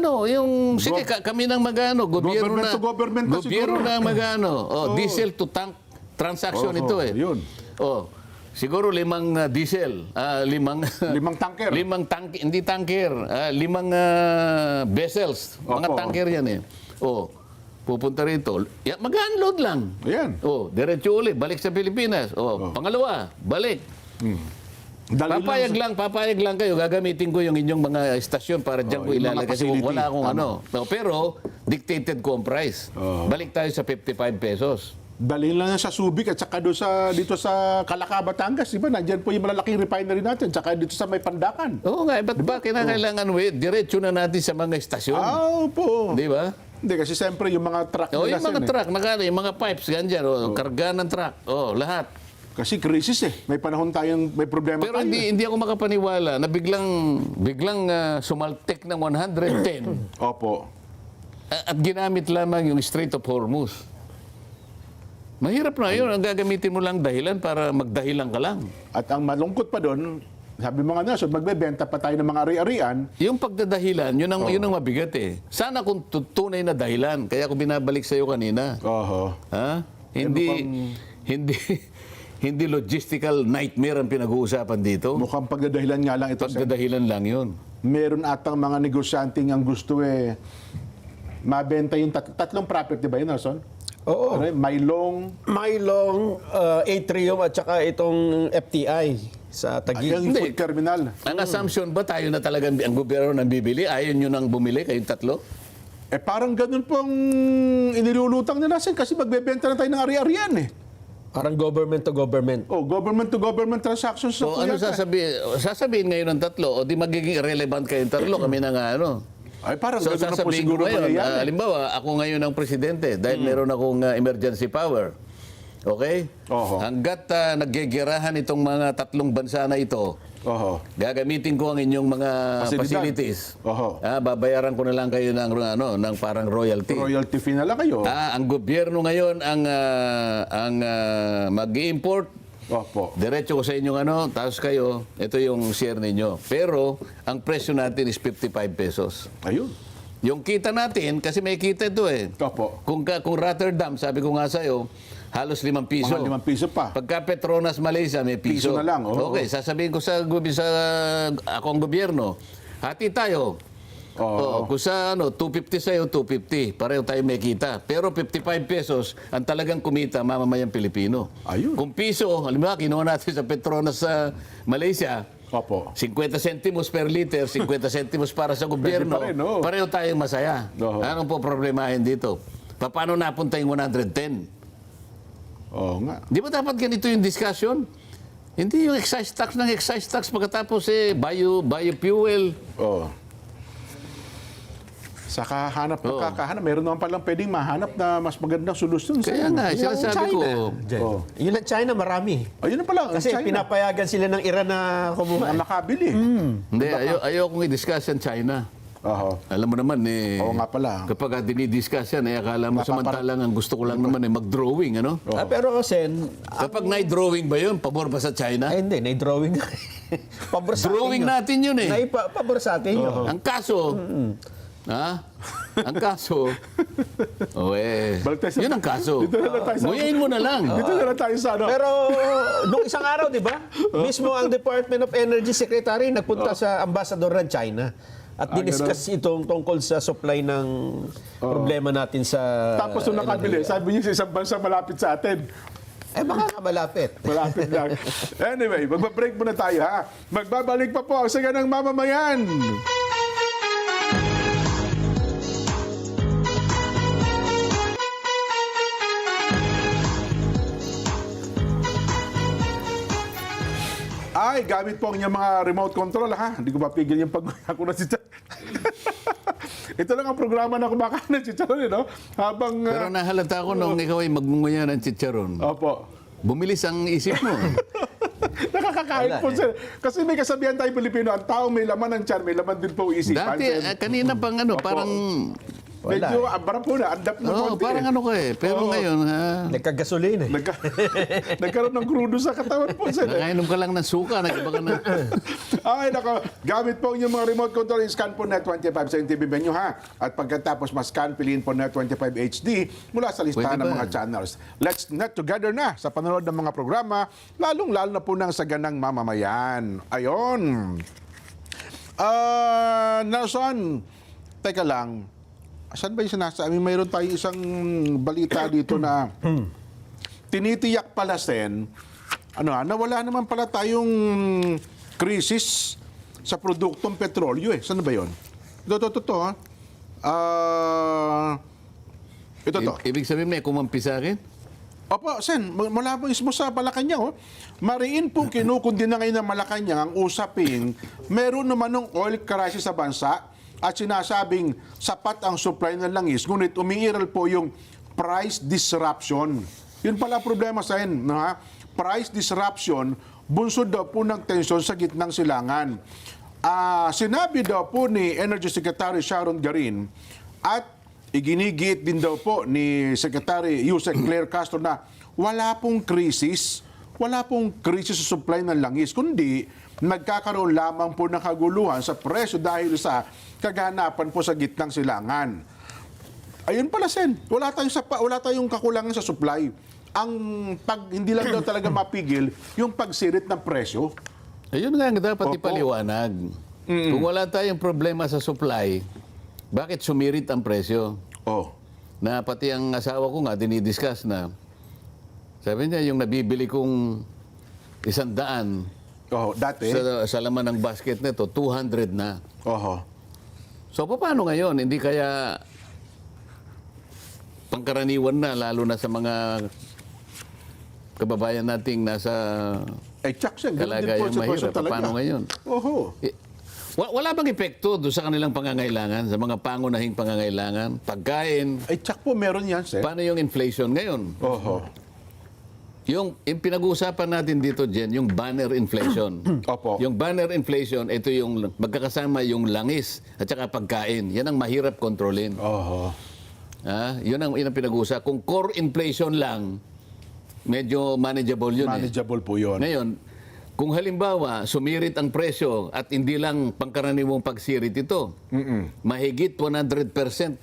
sige, kami nang magano, gobyerno Government na, to government na gobyerno siguro. na magano, diesel to tank transaction Oho, ito eh. yun. Siguro 5 diesel, 5 Limang tanker. 5 tank, hindi tanker, 5 vessels, mga Opo. tanker yan eh. Pupunta rito, mag-unload lang. Ayan. Diretso ulit, balik sa Pilipinas. Pangalawa, balik. Dali Papayag lang kayo. Gagamitin ko yung inyong mga estasyon para diyan ko yung mga ilalagay. Kasi facility. wala akong Tama. Pero, dictated ko ang price. Balik tayo sa 55 pesos. Dalhin lang yan sa Subic at saka dito sa Calaca, Batangas. Diba? Nandiyan po yung malalaking refinery natin. Saka dito sa may Pandakan. Oo nga, ba't ba kinakailangan diretso na natin sa mga estasyon? Opo. Di ba? Hindi, kasi siyempre yung mga truck O, nila, yung mga Sen, truck, yung mga pipes, ganyan, karga ng truck, lahat. Kasi crisis May panahon tayong, may problema Pero tayo. hindi ako makapaniwala na biglang sumaltek ng 110 Opo. at ginamit lamang yung Strait of Hormuz. Mahirap na yun. Ang gagamitin mo lang dahilan para magdahilan ka lang. At ang malungkot pa doon, sabi mo nga na, so magbebenta pa tayo ng mga ari-arian. Yung pagdadahilan, yun ang mabigat eh. Sana kung tunay na dahilan. Kaya ako binabalik sa iyo kanina. Oho. Ha? Hindi logistical nightmare ang pinag-uusapan dito. Mukhang pagdadahilan nga lang ito. Sen. Pagdadahilan lang yun. Meron atang mga negosyante ang gusto mabenta yung tatlong property ba yun, Nelson? Oo. Ano yun? Mylong, Atrium at saka itong FTI sa Taguig. Yung food terminal. Ang assumption ba tayo na talagang ang gobyerno nang bibili? Ayaw nyo nang bumili kayong tatlo? Parang ganun po ang inilulutang nila, Sen, kasi magbebenta na tayo ng ari-arian Parang government to government. Government to government transactions. So ano sasabihin ngayon ng tatlo? O di magiging irrelevant kayong tatlo? Kami na nga ano? Ay, parang So ganun na po sasabihin siguro ko ngayon, mangyayari. halimbawa, ako ngayon ang presidente dahil meron akong emergency power. Okay? Oho. Hanggat naggegerahan itong mga tatlong bansa na ito, Oho. gagamitin ko ang inyong mga Pasilidad. facilities. Oho. Babayaran ko na lang kayo ng parang royalty. Royalty fee na lang kayo. Ang gobyerno ngayon ang mag-import. Opo. Diretso ko sa inyong tapos kayo, ito yung share ninyo. Pero, ang presyo natin is 55 pesos. Ayun. Yung kita natin, kasi may kita ito eh. Opo. Kung Rotterdam, sabi ko nga sa'yo, halos 5 piso. Mga 5 piso pa. Pagka Petronas Malaysia, may piso. Piso na lang, oo. Okay, sasabihin ko sa akong gobyerno, hati tayo. Oo. Kung sa 250 sa'yo, 250. Pareho tayo may kita. Pero 55 pesos, ang talagang kumita, mamamayang Pilipino. Ayun. Kung piso, halimbawa, kinuha natin sa Petronas sa Malaysia, Opo. 50 centimos per liter, 50 centimos para sa gobyerno. Pwede pa rin, oo. Pareho tayong masaya. Oo. Anong po problemahin dito? Paano napunta yung 110? Oo nga. Di ba dapat ganito yung discussion? Hindi yung excise tax ng excise tax pagkatapos biofuel. Oo. Sa kahanap ng Oo. kakahanap, meron naman palang pwedeng mahanap na mas magandang solusyon. Kaya Sen. nga, Yung sinasabi ko. China. Yun ang China, marami. Ayun na pala. Kasi China. pinapayagan sila ng Iran na Na kumuha. makabili. Hindi, ayaw kong i-discuss yan China. Oho. Alam mo naman Oo nga pala. kapag dinidiscuss yan, akala mo samantalang ang gusto ko lang naman mag-drawing, ano? Pero Sen, Kapag na-drawing ba yun, pabor ba sa China? hindi, na-drawing. Pabor sa Drawing atin yun. natin yun eh. Pabor sa atin yun. Ang kaso, ang kaso, Balik tayo sa- yun ang kaso. Dito na lang tayo sa- Nguyain mo na lang. Dito na lang tayo sa Pero nung isang araw, di ba? Mismo ang Department of Energy Secretary nagpunta sa ambassador ng China at diniscuss itong tungkol sa supply ng problema natin sa... Tapos nung nakabili, sabi niya sa isang bansa malapit sa atin. baka nga malapit. Malapit lang. Anyway, magbabreak muna tayo ha. Magbabalik pa po ang Saganang Mamamayan. Ay, gamit po ang inyong mga remote control ha. Hindi ko mapigil yung pag-ako na si Ito lang ang programa na kumakain ng chicharon, no? Habang... Pero nahalata ko nung ikaw ay magmunguya ng chicharon. Opo. Bumilis ang isip mo. Nakakakain po sir. Kasi may kasabihan tayo Pilipino, ang taong may laman ng tiyan, may laman din po isipan. Dati, kanina pang parang... Medyo abara po na, andap na konti. parang ano pero ngayon, Nagkagasolina. Nagkaroon ng krudo sa katawan po sir. nakainom ka lang ng suka, nag-iba ka na. Ay, nako. Gamit po yung mga remote control, scan po Net 25 sa TV menu ha. At pagkatapos mas-scan, piliin po Net 25 HD mula sa listahan Pwede ng ba? mga channels. Let's net together na sa panonood ng mga programa, lalong-lalo na po ng Saganang Mamamayan. Ayon. Nelson, teka lang. Saan ba yung sinasabi? Mayroon tayong isang balita dito na tinitiyak pala, Sen, na wala naman pala tayong krisis sa produktong petrolyo eh. Saan ba yun? Ito, ha? Ito to. Ibig sabihin, may kumampi sa akin? Opo, Sen, mula po mismo sa Malacanang, mariin po kinukundi na ngayon ng Malacanang ang usaping meron naman ng oil crisis sa bansa at sinasabing sapat ang supply ng langis, ngunit umiiral po yung price disruption. Yun pala ang problema sa ha? Price disruption, bunsod daw po ng tensyon sa gitnang silangan. Sinabi daw po ni Energy Secretary Sharon Garin at iginigit din daw po ni Secretary Yusek Claire Castro na wala pong krisis sa supply ng langis, kundi nagkakaroon lamang po ng kaguluhan sa presyo dahil sa kaganapan po sa gitnang silangan. Ayun pala, Sen. Wala tayong kakulangan sa supply. Hindi lang daw talaga mapigil yung pagsirit ng presyo. Ayun nga ang dapat Opo. ipaliwanag. Kung wala tayong problema sa supply, bakit sumirit ang presyo? Oh. Na pati ang asawa ko nga, dinidiscuss na. Sabi niya, yung nabibili kong 100 Oh, dati. sa laman ng basket nito, 200 na. Oho. So, paano ngayon? Hindi kaya pangkaraniwan na, lalo na sa mga kababayan nating nasa Tsak siya. Ganun din po kalagayang ang sitwasyon mahirap. talaga. Paano ngayon? Oho. Wala bang epekto doon sa kanilang pangangailangan, sa mga pangunahing pangangailangan? Pagkain, Tsak po, meron yan, Sen. paano yung inflation ngayon? Oho. Yung pinag-uusapan natin dito, Jen, yung banner inflation. Opo. Yung banner inflation, ito yung magkakasama yung langis at saka pagkain. Yan ang mahirap kontrolin. Oho. Yun ang pinag-uusapan. Kung core inflation lang, medyo manageable yun. Manageable po yun. Ngayon, kung halimbawa, sumirit ang presyo at hindi lang pangkaraniwang pagsirit ito, mahigit 100%.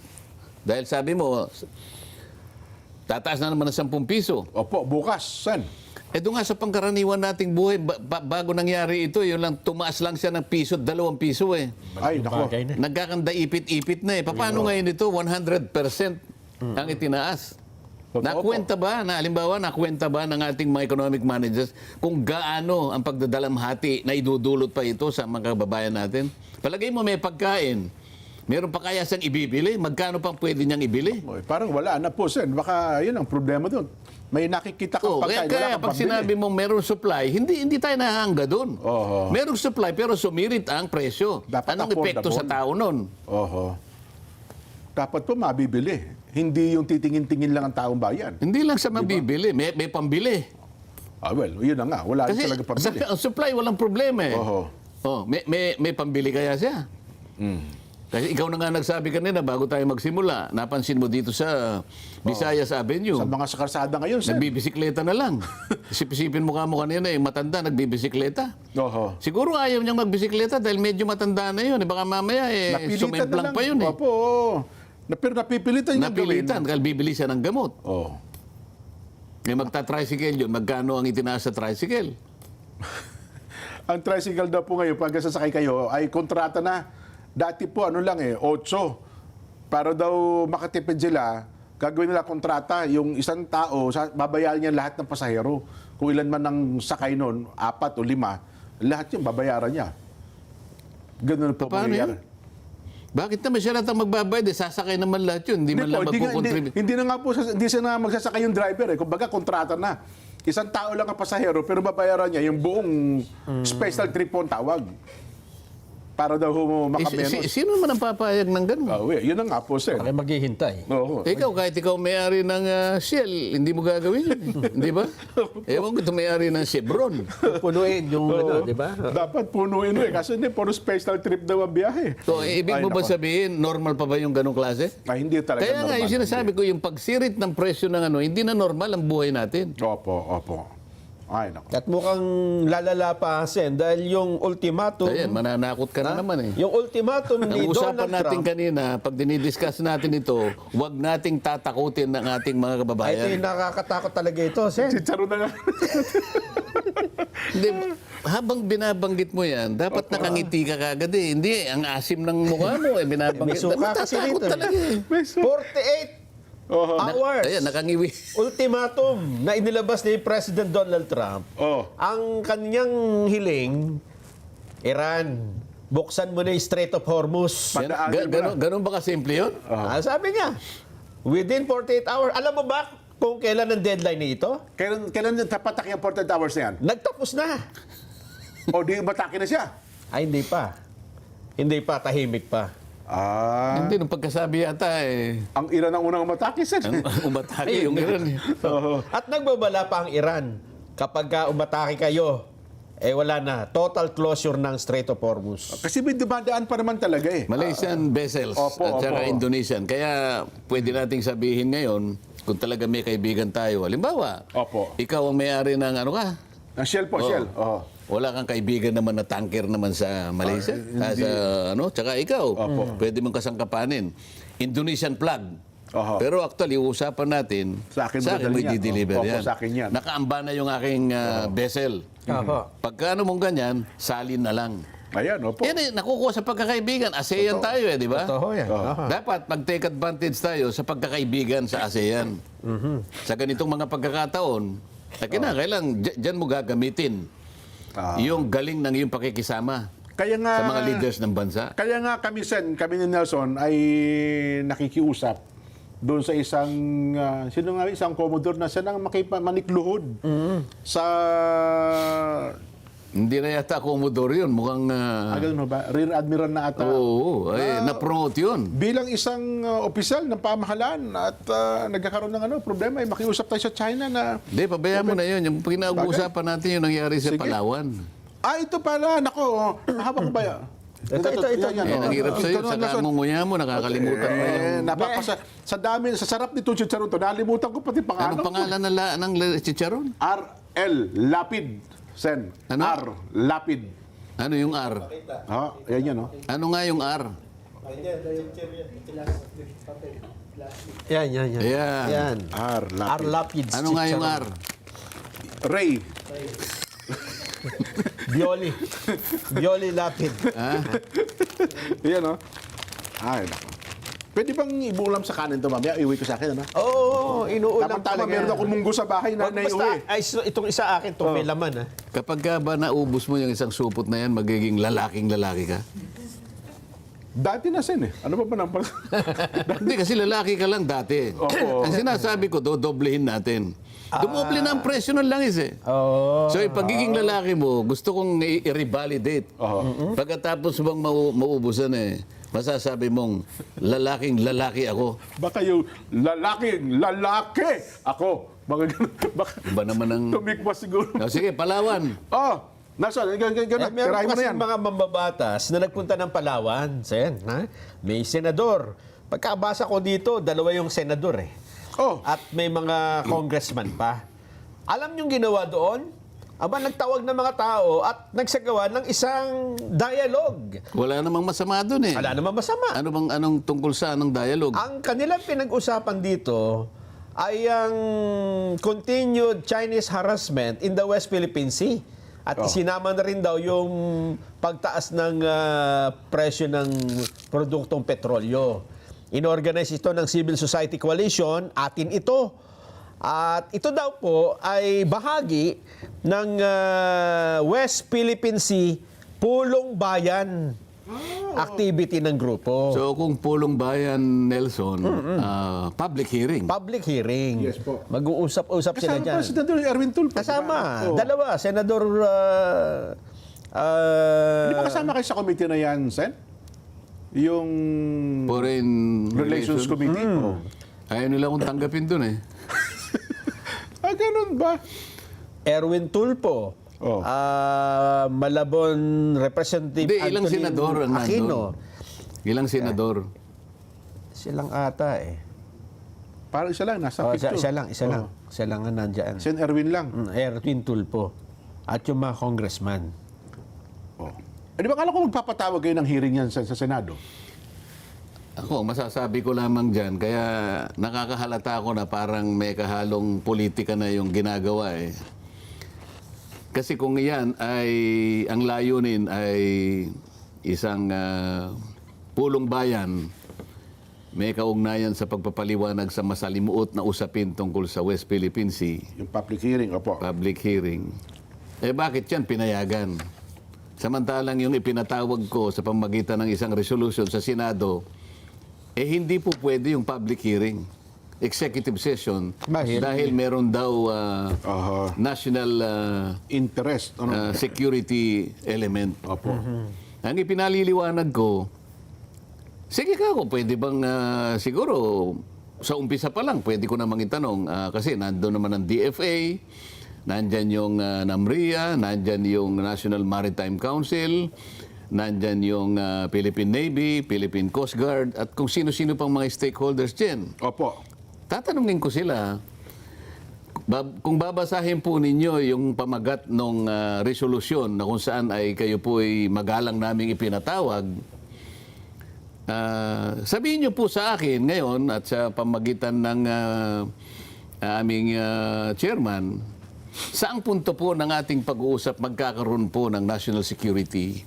Dahil sabi mo, tataas na naman ng 10 piso. Opo, bukas, Sen. Doon nga sa pangkaraniwan nating buhay, bago nangyari ito, yun lang, tumaas lang siya ng piso, 2 piso eh. Ay, nako. Bagay na. Nagkakanda ipit-ipit na eh. Paano ngayon ito? 100% ang itinaas. Totoo Nakwenta ba, nakwenta ba ng ating mga economic managers kung gaano ang pagdadalamhati na idudulot pa ito sa mga kababayan natin? Palagay mo may pagkain. Meron pa kaya siyang ibibili? Magkano pang pwede niyang ibili? Oy, parang wala na po, Sen. Baka yun ang problema doon. May nakikita kang pagkain, wala Kaya kang pag pambili. sinabi mong merong supply, hindi tayo nahahangga doon. Oho. Merong supply pero sumirit ang presyo. Dapat Anong affordable. epekto sa tao nun? Oho. Dapat po mabibili. Hindi yung titingin-tingin lang ang taong bayan. Hindi lang sa mabibili, may pambili. Well, yun na nga. Wala Kasi talaga pambili. ang supply walang problema eh. Oho. May pambili kaya siya. Kasi ikaw na nga nagsabi kanina bago tayo magsimula, napansin mo dito sa Visayas Avenue, Sa mga sakarsada ngayon, Sen. nagbibisikleta na lang. Isipin mo kanina matanda, nagbibisikleta. Oho. Siguro ayaw niyang magbisikleta dahil medyo matanda na yun. Baka mamaya sumemplang pa yun eh. Opo. Pero napipilitan niyang Napilitan, gawin. dahil bibili siya ng gamot. Oh. May magta-tricycle yun, magkano ang itinaas sa tricycle? Ang tricycle daw po ngayon, pag sasakay kayo, ay kontrata na. Dati po, 8. Para daw makatipid sila, gagawin nila kontrata. Yung isang tao, babayaran niya lahat ng pasahero. Kung ilan man ang sakay nun, 4 o 5, lahat yung babayaran niya. Ganun po Paano mangyayari. yan? Bakit naman siya natin magbabayad? Sasakay naman lahat yun. Hindi man lang magkukontribute. Hindi na nga po, hindi siya na magsasakay yung driver. Kumbaga, kontrata na. Isang tao lang ang pasahero, pero babayaran niya yung buong special trip po ang tawag. Para daw makamenos. Sino naman ang papayag ng ganun? Yun na nga po, sir. Ay maghihintay. Oo. Kahit ikaw may-ari ng Shell, hindi mo gagawin yun. Hindi ba? Ewan ko ito may-ari ng Chevron. Punuin yung di ba? Dapat punuin kasi hindi, puro special trip daw ang biyahe. So, ibig mo ba nako. sabihin, normal pa ba yung ganong klase? Ay, hindi talaga Kaya nga, normal. yung sinasabi ko, yung pagsirit ng presyo ng hindi na normal ang buhay natin. Opo. Ay, nako. At mukhang lalala pa, Sen, dahil yung ultimatum... Ayan, mananakot ka na naman eh. Yung ultimatum Ang ni usapan Donald natin Trump, kanina, pag dinidiscuss natin ito, huwag nating tatakutin ng ating mga ay ito kababayan. yung nakakatakot talaga ito, Sen. Chicharo na nga. Hindi, habang binabanggit mo yan, dapat nakangiti ka kagad eh. Hindi, ang asim ng mukha mo eh, binabanggit. May suka kasi Matatakot rito. talaga eh. 48 hours. Ayan, nakangiwi. Ultimatum na inilabas ni President Donald Trump. Oh. Ang kanyang hiling, Iran, buksan mo na yung Strait of Hormuz. Padaanin mo na. Ganun ba kasimple yun? Sabi niya, within 48 hours. Alam mo ba kung kailan ang deadline nito? Kailan tapatak yung 48 hours na yan? Nagtapos na. O di batake na siya? Ay, hindi pa. Hindi pa, tahimik pa. Hindi, nung pagkasabi yata eh, Ang Iran ang unang umatake, sir. umatake yung Iran eh. At nagbabala pa ang Iran. Kapag umatake kayo, wala na. Total closure ng Strait of Hormuz. Kasi may dumadaan pa naman talaga eh. Malaysian vessels Opo, at saka opo. Indonesian. Kaya pwede nating sabihin ngayon, kung talaga may kaibigan tayo, halimbawa, Opo. ikaw ang may-ari ng ano ka, Ang Shell po, Oo. Shell. Oh. Wala kang kaibigan naman na tanker naman sa Malaysia? Tsaka ikaw, pwede mong kasangkapanin. Indonesian flag. Oho. Pero actually, usapan natin, Sa akin mo yan. i-deliver Opo, yan. sa akin yan. Nakaamba na yung aking vessel. Opo. Pagka ano mong ganyan, salin na lang. Ayan, opo. Yan eh, nakukuha sa pagkakaibigan. ASEAN tayo di ba? Totoo yan. Dapat mag-take advantage tayo sa pagkakaibigan sa ASEAN. Sa ganitong mga pagkakataon, kailangan dyan mo gagamitin yung galing ng iyong pakikisama Kaya nga, sa mga leaders ng bansa. Kaya nga kami ni Nelson ay nakikiusap doon sa isang isang commodore na siya nang manikluhod sa Hindi na yata Commodore yun. Mukhang... ganun ba? Rear Admiral na ata. Oo, na-promote yun. Bilang isang opisyal ng pamahalaan at nagkakaroon ng problema, ay makiusap tayo sa China na Hindi, pabayaan mo na yun. Yung pinag-uusapan natin yung nangyari sa Sige. Palawan. ito pala, nako, habang ba? Ito. Ang hirap sa'yo. Sa kamunguya mo, nakakalimutan mo yung... Sa dami, sa sarap nito chicharon to, nalimutan ko pati pangalan. Anong pangalan ng chicharon? R.L. Lapid. Sen. Ano? R. Lapid. Ano yung R? Yan. Ano nga yung R? Yan. Ayan. Yan. R. Lapid. Lapids. Ano nga yung R? Ray. Violi Lapid. Yan, Ay, nako. Pwede bang ibulam sa kanin to, mamaya? Iuwi ko sa akin, Oo, inuulam Tama, meron akong munggo sa bahay na naiuwi. Itong isa akin, itong may laman. Kapag ka ba naubos mo yung isang supot na yan, magiging lalaki ka? Dati na, Sen, Ano ba nang Hindi, kasi lalaki ka lang dati. Opo. Ang sinasabi ko, dodoblehin natin. Dumoble na ang presyo ng langis eh. Oo. So, yung pagiging lalaki mo, gusto kong i-revalidate. Pagkatapos bang mauubusan masasabi mong lalaking lalaki ako. Baka yung lalaki ako. Baka Ba naman ang... tumikwa siguro. Sige, Palawan. Nelson, Meron tirahin mo na kasi yan. mga mambabatas na nagpunta ng Palawan, Sen. May senador. Pagkabasa ko dito, dalawa yung senador At may mga congressman pa. Alam niyong ginawa doon? Nagtawag ng mga tao at nagsagawa ng isang dialogue. Wala namang masama doon eh. Wala namang masama. Anong tungkol sa anong dialogue? Ang kanilang pinag-usapan dito ay ang continued Chinese harassment in the West Philippine Sea. At isinama na rin daw yung pagtaas ng presyo ng produktong petrolyo. Inorganize ito ng Civil Society Coalition, atin ito. At ito daw po ay bahagi ng West Philippine Sea Pulong Bayan activity ng grupo. So kung Pulong Bayan, Nelson, public hearing. Public hearing. Yes po. Mag-uusap-usap sila Kasama dyan. pa si Senador Erwin Tulfo. Kasama. diba? Dalawa. Senador... Hindi ba kasama kayo sa committee na yan, Sen? Yung Foreign Relations Committee? Ayaw nila akong tanggapin doon eh. Ganun ba? Erwin Tulfo. Malabon Representative Hindi, ilang Anthony senador ang Aquino. nandun? Ilang senador? Silang ata Parang isa lang, nasa picture. Isa lang ang nandyan. Sen Erwin lang. Erwin Tulfo. At yung mga congressman. Di ba kala ko magpapatawag kayo ng hearing yan sa Senado? Ako, masasabi ko lamang dyan, kaya nakakahalata ako na parang may kahalong politika na yung ginagawa eh. Kasi kung yan ay, ang layunin ay isang pulong bayan, may kaugnayan sa pagpapaliwanag sa masalimuot na usapin tungkol sa West Philippine Sea, Yung public hearing, opo. public hearing, bakit yan pinayagan? Samantalang yung ipinatawag ko sa pamagitan ng isang resolution sa Senado, hindi po pwede yung public hearing. Executive session. Dahil meron daw national Interest. security element. Opo. Ang ipinaliliwanag ko, sige ka ako, pwede bang siguro sa umpisa pa lang, pwede ko namang itanong, kasi nandoon naman ang DFA, nandyan yung NAMRIA, nandyan yung National Maritime Council, nandyan yung Philippine Navy, Philippine Coast Guard, at kung sino-sino pang mga stakeholders dyan. Opo. Tatanungin ko sila, Kung babasahin po ninyo yung pamagat ng resolusyon na kung saan ay kayo po ay magalang naming ipinatawag, sabihin niyo po sa akin ngayon at sa pamagitan ng aming chairman, saang punto po ng ating pag-uusap magkakaroon po ng national security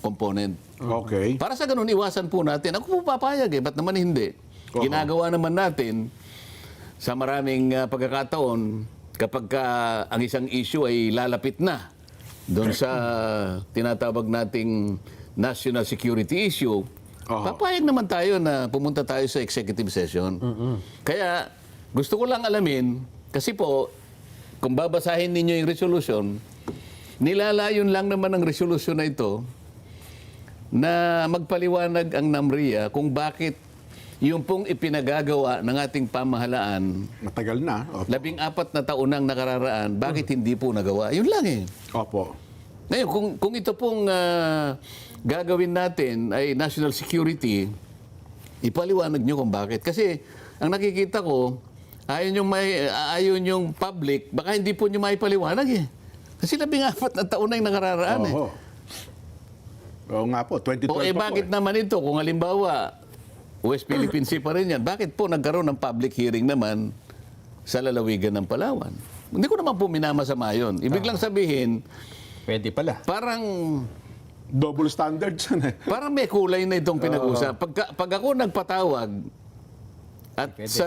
component. Okay. Para sa ganun, iwasan po natin. Ako po papayag ba't naman hindi? Ginagawa naman natin sa maraming pagkakataon kapag ang isang issue ay lalapit na doon sa tinatawag nating national security issue, papayag naman tayo na pumunta tayo sa executive session. Kaya gusto ko lang alamin, kasi po, kung babasahin ninyo yung resolution, nilalayon lang naman ang resolution na ito na magpaliwanag ang NAMRIA kung bakit yung pong ipinagagawa ng ating pamahalaan, Matagal na. Opo. 14 na taon nang nakararaan, bakit hindi po nagawa? Yun lang eh. Opo. Ngayon, kung ito pong gagawin natin ay national security, ipaliwanag nyo kung bakit. Kasi ang nakikita ko, ayaw yung public, baka hindi po nyo maipaliwanag eh. Kasi 14 na taon na yung nakararaan eh. Oo nga po, 2012 O bakit naman ito, kung halimbawa, West Philippine Sea pa rin yan, bakit po nagkaroon ng public hearing naman sa lalawigan ng Palawan? Hindi ko naman po minamasama yun. Ibig lang sabihin, Pwede pala. parang Double standards yan eh. Parang may kulay na itong pinag-usap. Pag ako nagpatawag at sa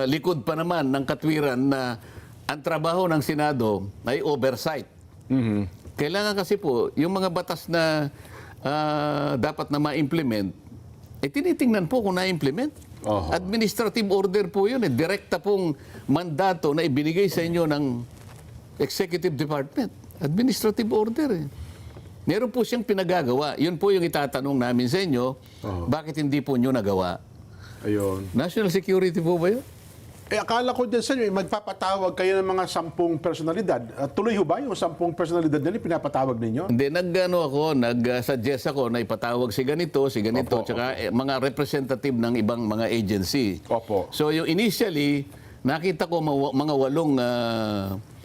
likod pa naman ng katwiran na ang trabaho ng Senado ay oversight. Kailangan kasi po, yung mga batas na dapat na ma-implement, tinitingnan po kung na-implement. Administrative order po yun. Direkta pong mandato na ibinigay sa inyo ng Executive Department. Administrative order eh. Meron po siyang pinagagawa. Yun po yung itatanong namin sa inyo, bakit hindi po nyo nagawa? Ayun. National security po ba yun? Akala ko dyan sa inyo, magpapatawag kayo ng mga 10 personalidad. Tuloy ho ba yung 10 personalidad na pinapatawag ninyo? Hindi, nag-suggest ako na ipatawag si ganito, tsaka mga representative ng ibang mga agency. Opo. So yung initially, nakita ko mga 8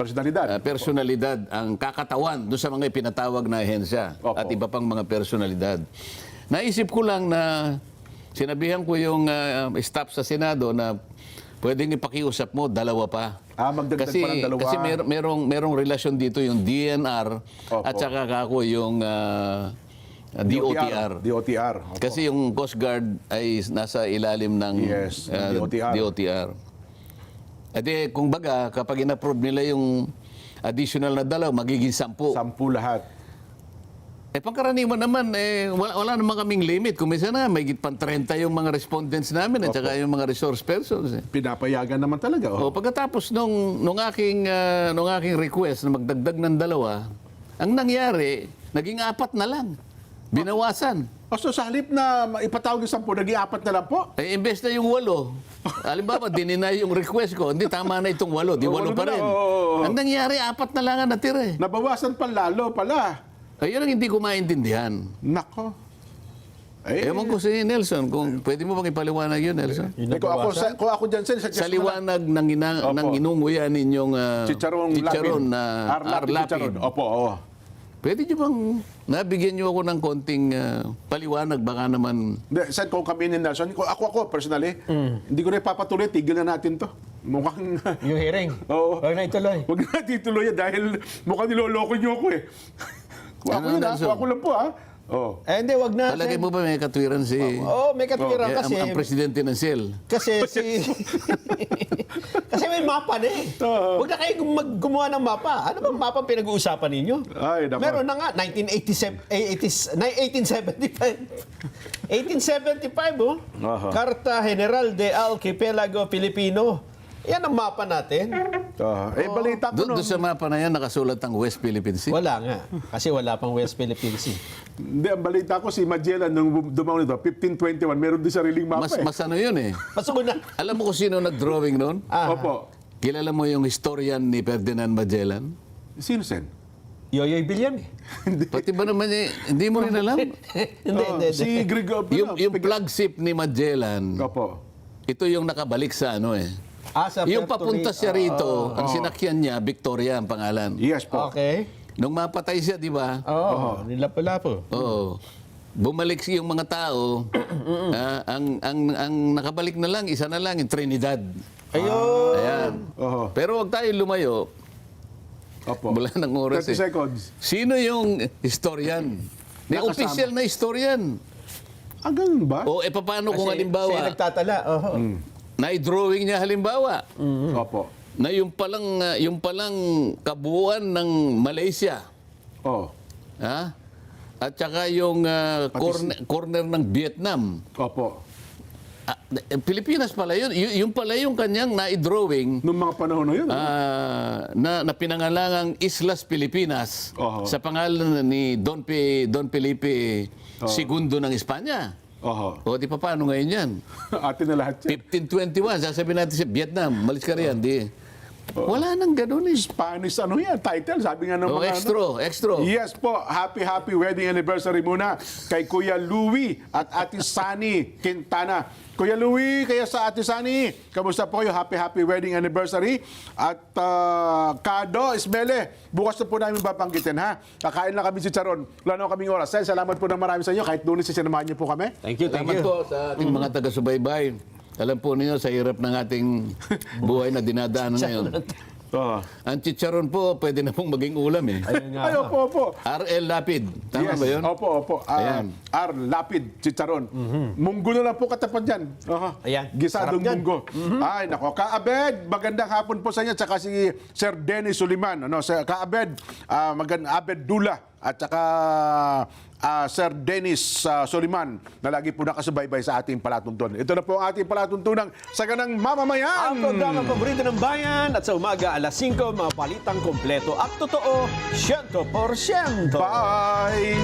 personalidad ang kakatawan doon sa mga ipinatawag na ahensya at iba pang mga personalidad. Naisip ko lang na sinabihan ko yung staff sa Senado na pwedeng ipakiusap mo, 2 pa. Magdagdag pa ng 2. Kasi merong relasyon dito yung DNR at saka ako yung DOTR. DOTR. Opo. Kasi yung Coast Guard ay nasa ilalim ng Yes, ng DOTR. Kung baga, kapag in-approve nila yung additional na 2, magiging 10. 10 lahat. Pangkaraniwan naman, wala naman kaming limit. Kung minsan na, may pang 30 yung mga respondents namin at saka yung mga resource persons. Pinapayagan naman talaga. Pagkatapos nung aking request na magdagdag ng 2, ang nangyari, naging 4 na lang. Binawasan. So sa halip na ipatawag yung 10, naging 4 na lang po? Imbes na yung 8. Halimbawa, dininay yung request ko. Hindi, tama na itong 8. Di 8 pa rin. Ang nangyari, 4 na lang ang natira eh. Nabawasan pa lalo pala. Ayun ang hindi ko maintindihan. Nako. Ewan ko si Nelson, kung pwede mo bang ipaliwanag yun, Nelson? Kung ako dyan, Sa liwanag ng inunguya ninyong chicharon na arlapid. Opo. Pwede nyo bang nabigyan nyo ako ng konting paliwanag? Baka naman... Sen, kung kami ni Nelson, ako personally, hindi ko na ipapatuloy, tigil na natin to. Mukhang... Yung hearing. Oo. Huwag na ituloy. Huwag na natin ituloy yan dahil mukhang niloloko nyo ako eh. Ako lang po ha. Hindi, wag na. Talagay mo ba may katwiran si... May katwiran kasi... Ang presidente ng SEL. Kasi may mapa na eh. Huwag na kayo gumawa ng mapa. Ano bang mapa pinag-uusapan ninyo? Ay, nako. Meron na nga, 1875. 1875, Carta General de Archipelago Filipino. Yan ang mapa natin. Balita ko Doon sa mapa na yan, nakasulat ang West Philippine Sea. Wala nga. Kasi wala pang West Philippine Sea. Hindi, ang balita ko si Magellan nung dumaw nito, 1521, meron din sariling mapa Mas ano yun eh. Mas una. Alam mo kung sino nag-drawing noon? Opo. Kilala mo yung historian ni Ferdinand Magellan? Sino, Sen? Yoyoy Billiam eh. Pati ba naman hindi mo rin alam? Hindi. Si Grigor. yung flagship ni Magellan, Opo. ito yung nakabalik sa Sa Yung Puerto papunta Rico. siya rito, ang sinakyan niya, Victoria ang pangalan. Yes po. Okay. Nung mapatay siya, di ba? Oo, nilapo-lapo. Oo. Bumalik yung mga tao, ang nakabalik na lang, isa na lang, yung Trinidad. Ayun. Ayan. Oho. Pero wag tayo lumayo. Opo. Wala ng oras 30 seconds. Sino yung historian? May Nakasama. official na historian. Ganun ba? O paano kung Siya halimbawa, nagtatala. Oo. na-drawing niya halimbawa, Opo. na yung palang kabuuan ng Malaysia, Oh. ha? At saka yung corner ng Vietnam. Opo. Pilipinas pala yun. Yung pala yung kanyang na-drawing Noong mga panahon na yun. na pinangalangang Islas Pilipinas Oho. sa pangalan ni Don Felipe II ng Espanya. Oho. O di pa paano ngayon yan? Atin na lahat yan. 1521, sasabihin natin sa Vietnam, malis ka riyan. Wala nang ganun eh. Spanish ano yan, title, sabi nga ng O, mga extra. Yes po, happy wedding anniversary muna kay Kuya Louie at Ate Sani Quintana. Kuya Louie, kaya sa Ate Sani, kamusta po kayo? Happy wedding anniversary. At Kado Ismele, bukas na po namin babanggitin ha. Kakain lang kami si Charon. Wala na kaming oras. Sir, salamat po ng marami sa inyo. Kahit doon sinamahan niyo po kami. Thank you, thank Salamat you. po sa ating mga taga-subaybay. Alam po niyo sa hirap ng ating buhay na dinadaanan ngayon. Ang chicharon po, pwede na pong maging ulam eh. Ayun nga. Ay, opo. R.L. Lapid. Tama ba yun? Opo. Ayan. R. Lapid, Chicharon. Munggo na lang po katapat dyan. Ayan. Gisadong Sarap yan. munggo. Ay, nako. Kaabed, magandang hapon po sa inyo. Tsaka si Sir Dennis Suliman. Kaabed, Abed Dula. At saka Sir Dennis Suliman na lagi po nakasubaybay sa ating palatuntunan. Ito na po ang ating palatuntunan sa ganang mamamayan. Ang programa paborito ng bayan at sa umaga alas 5, mga balitang kompleto at totoo, 100%. Bye!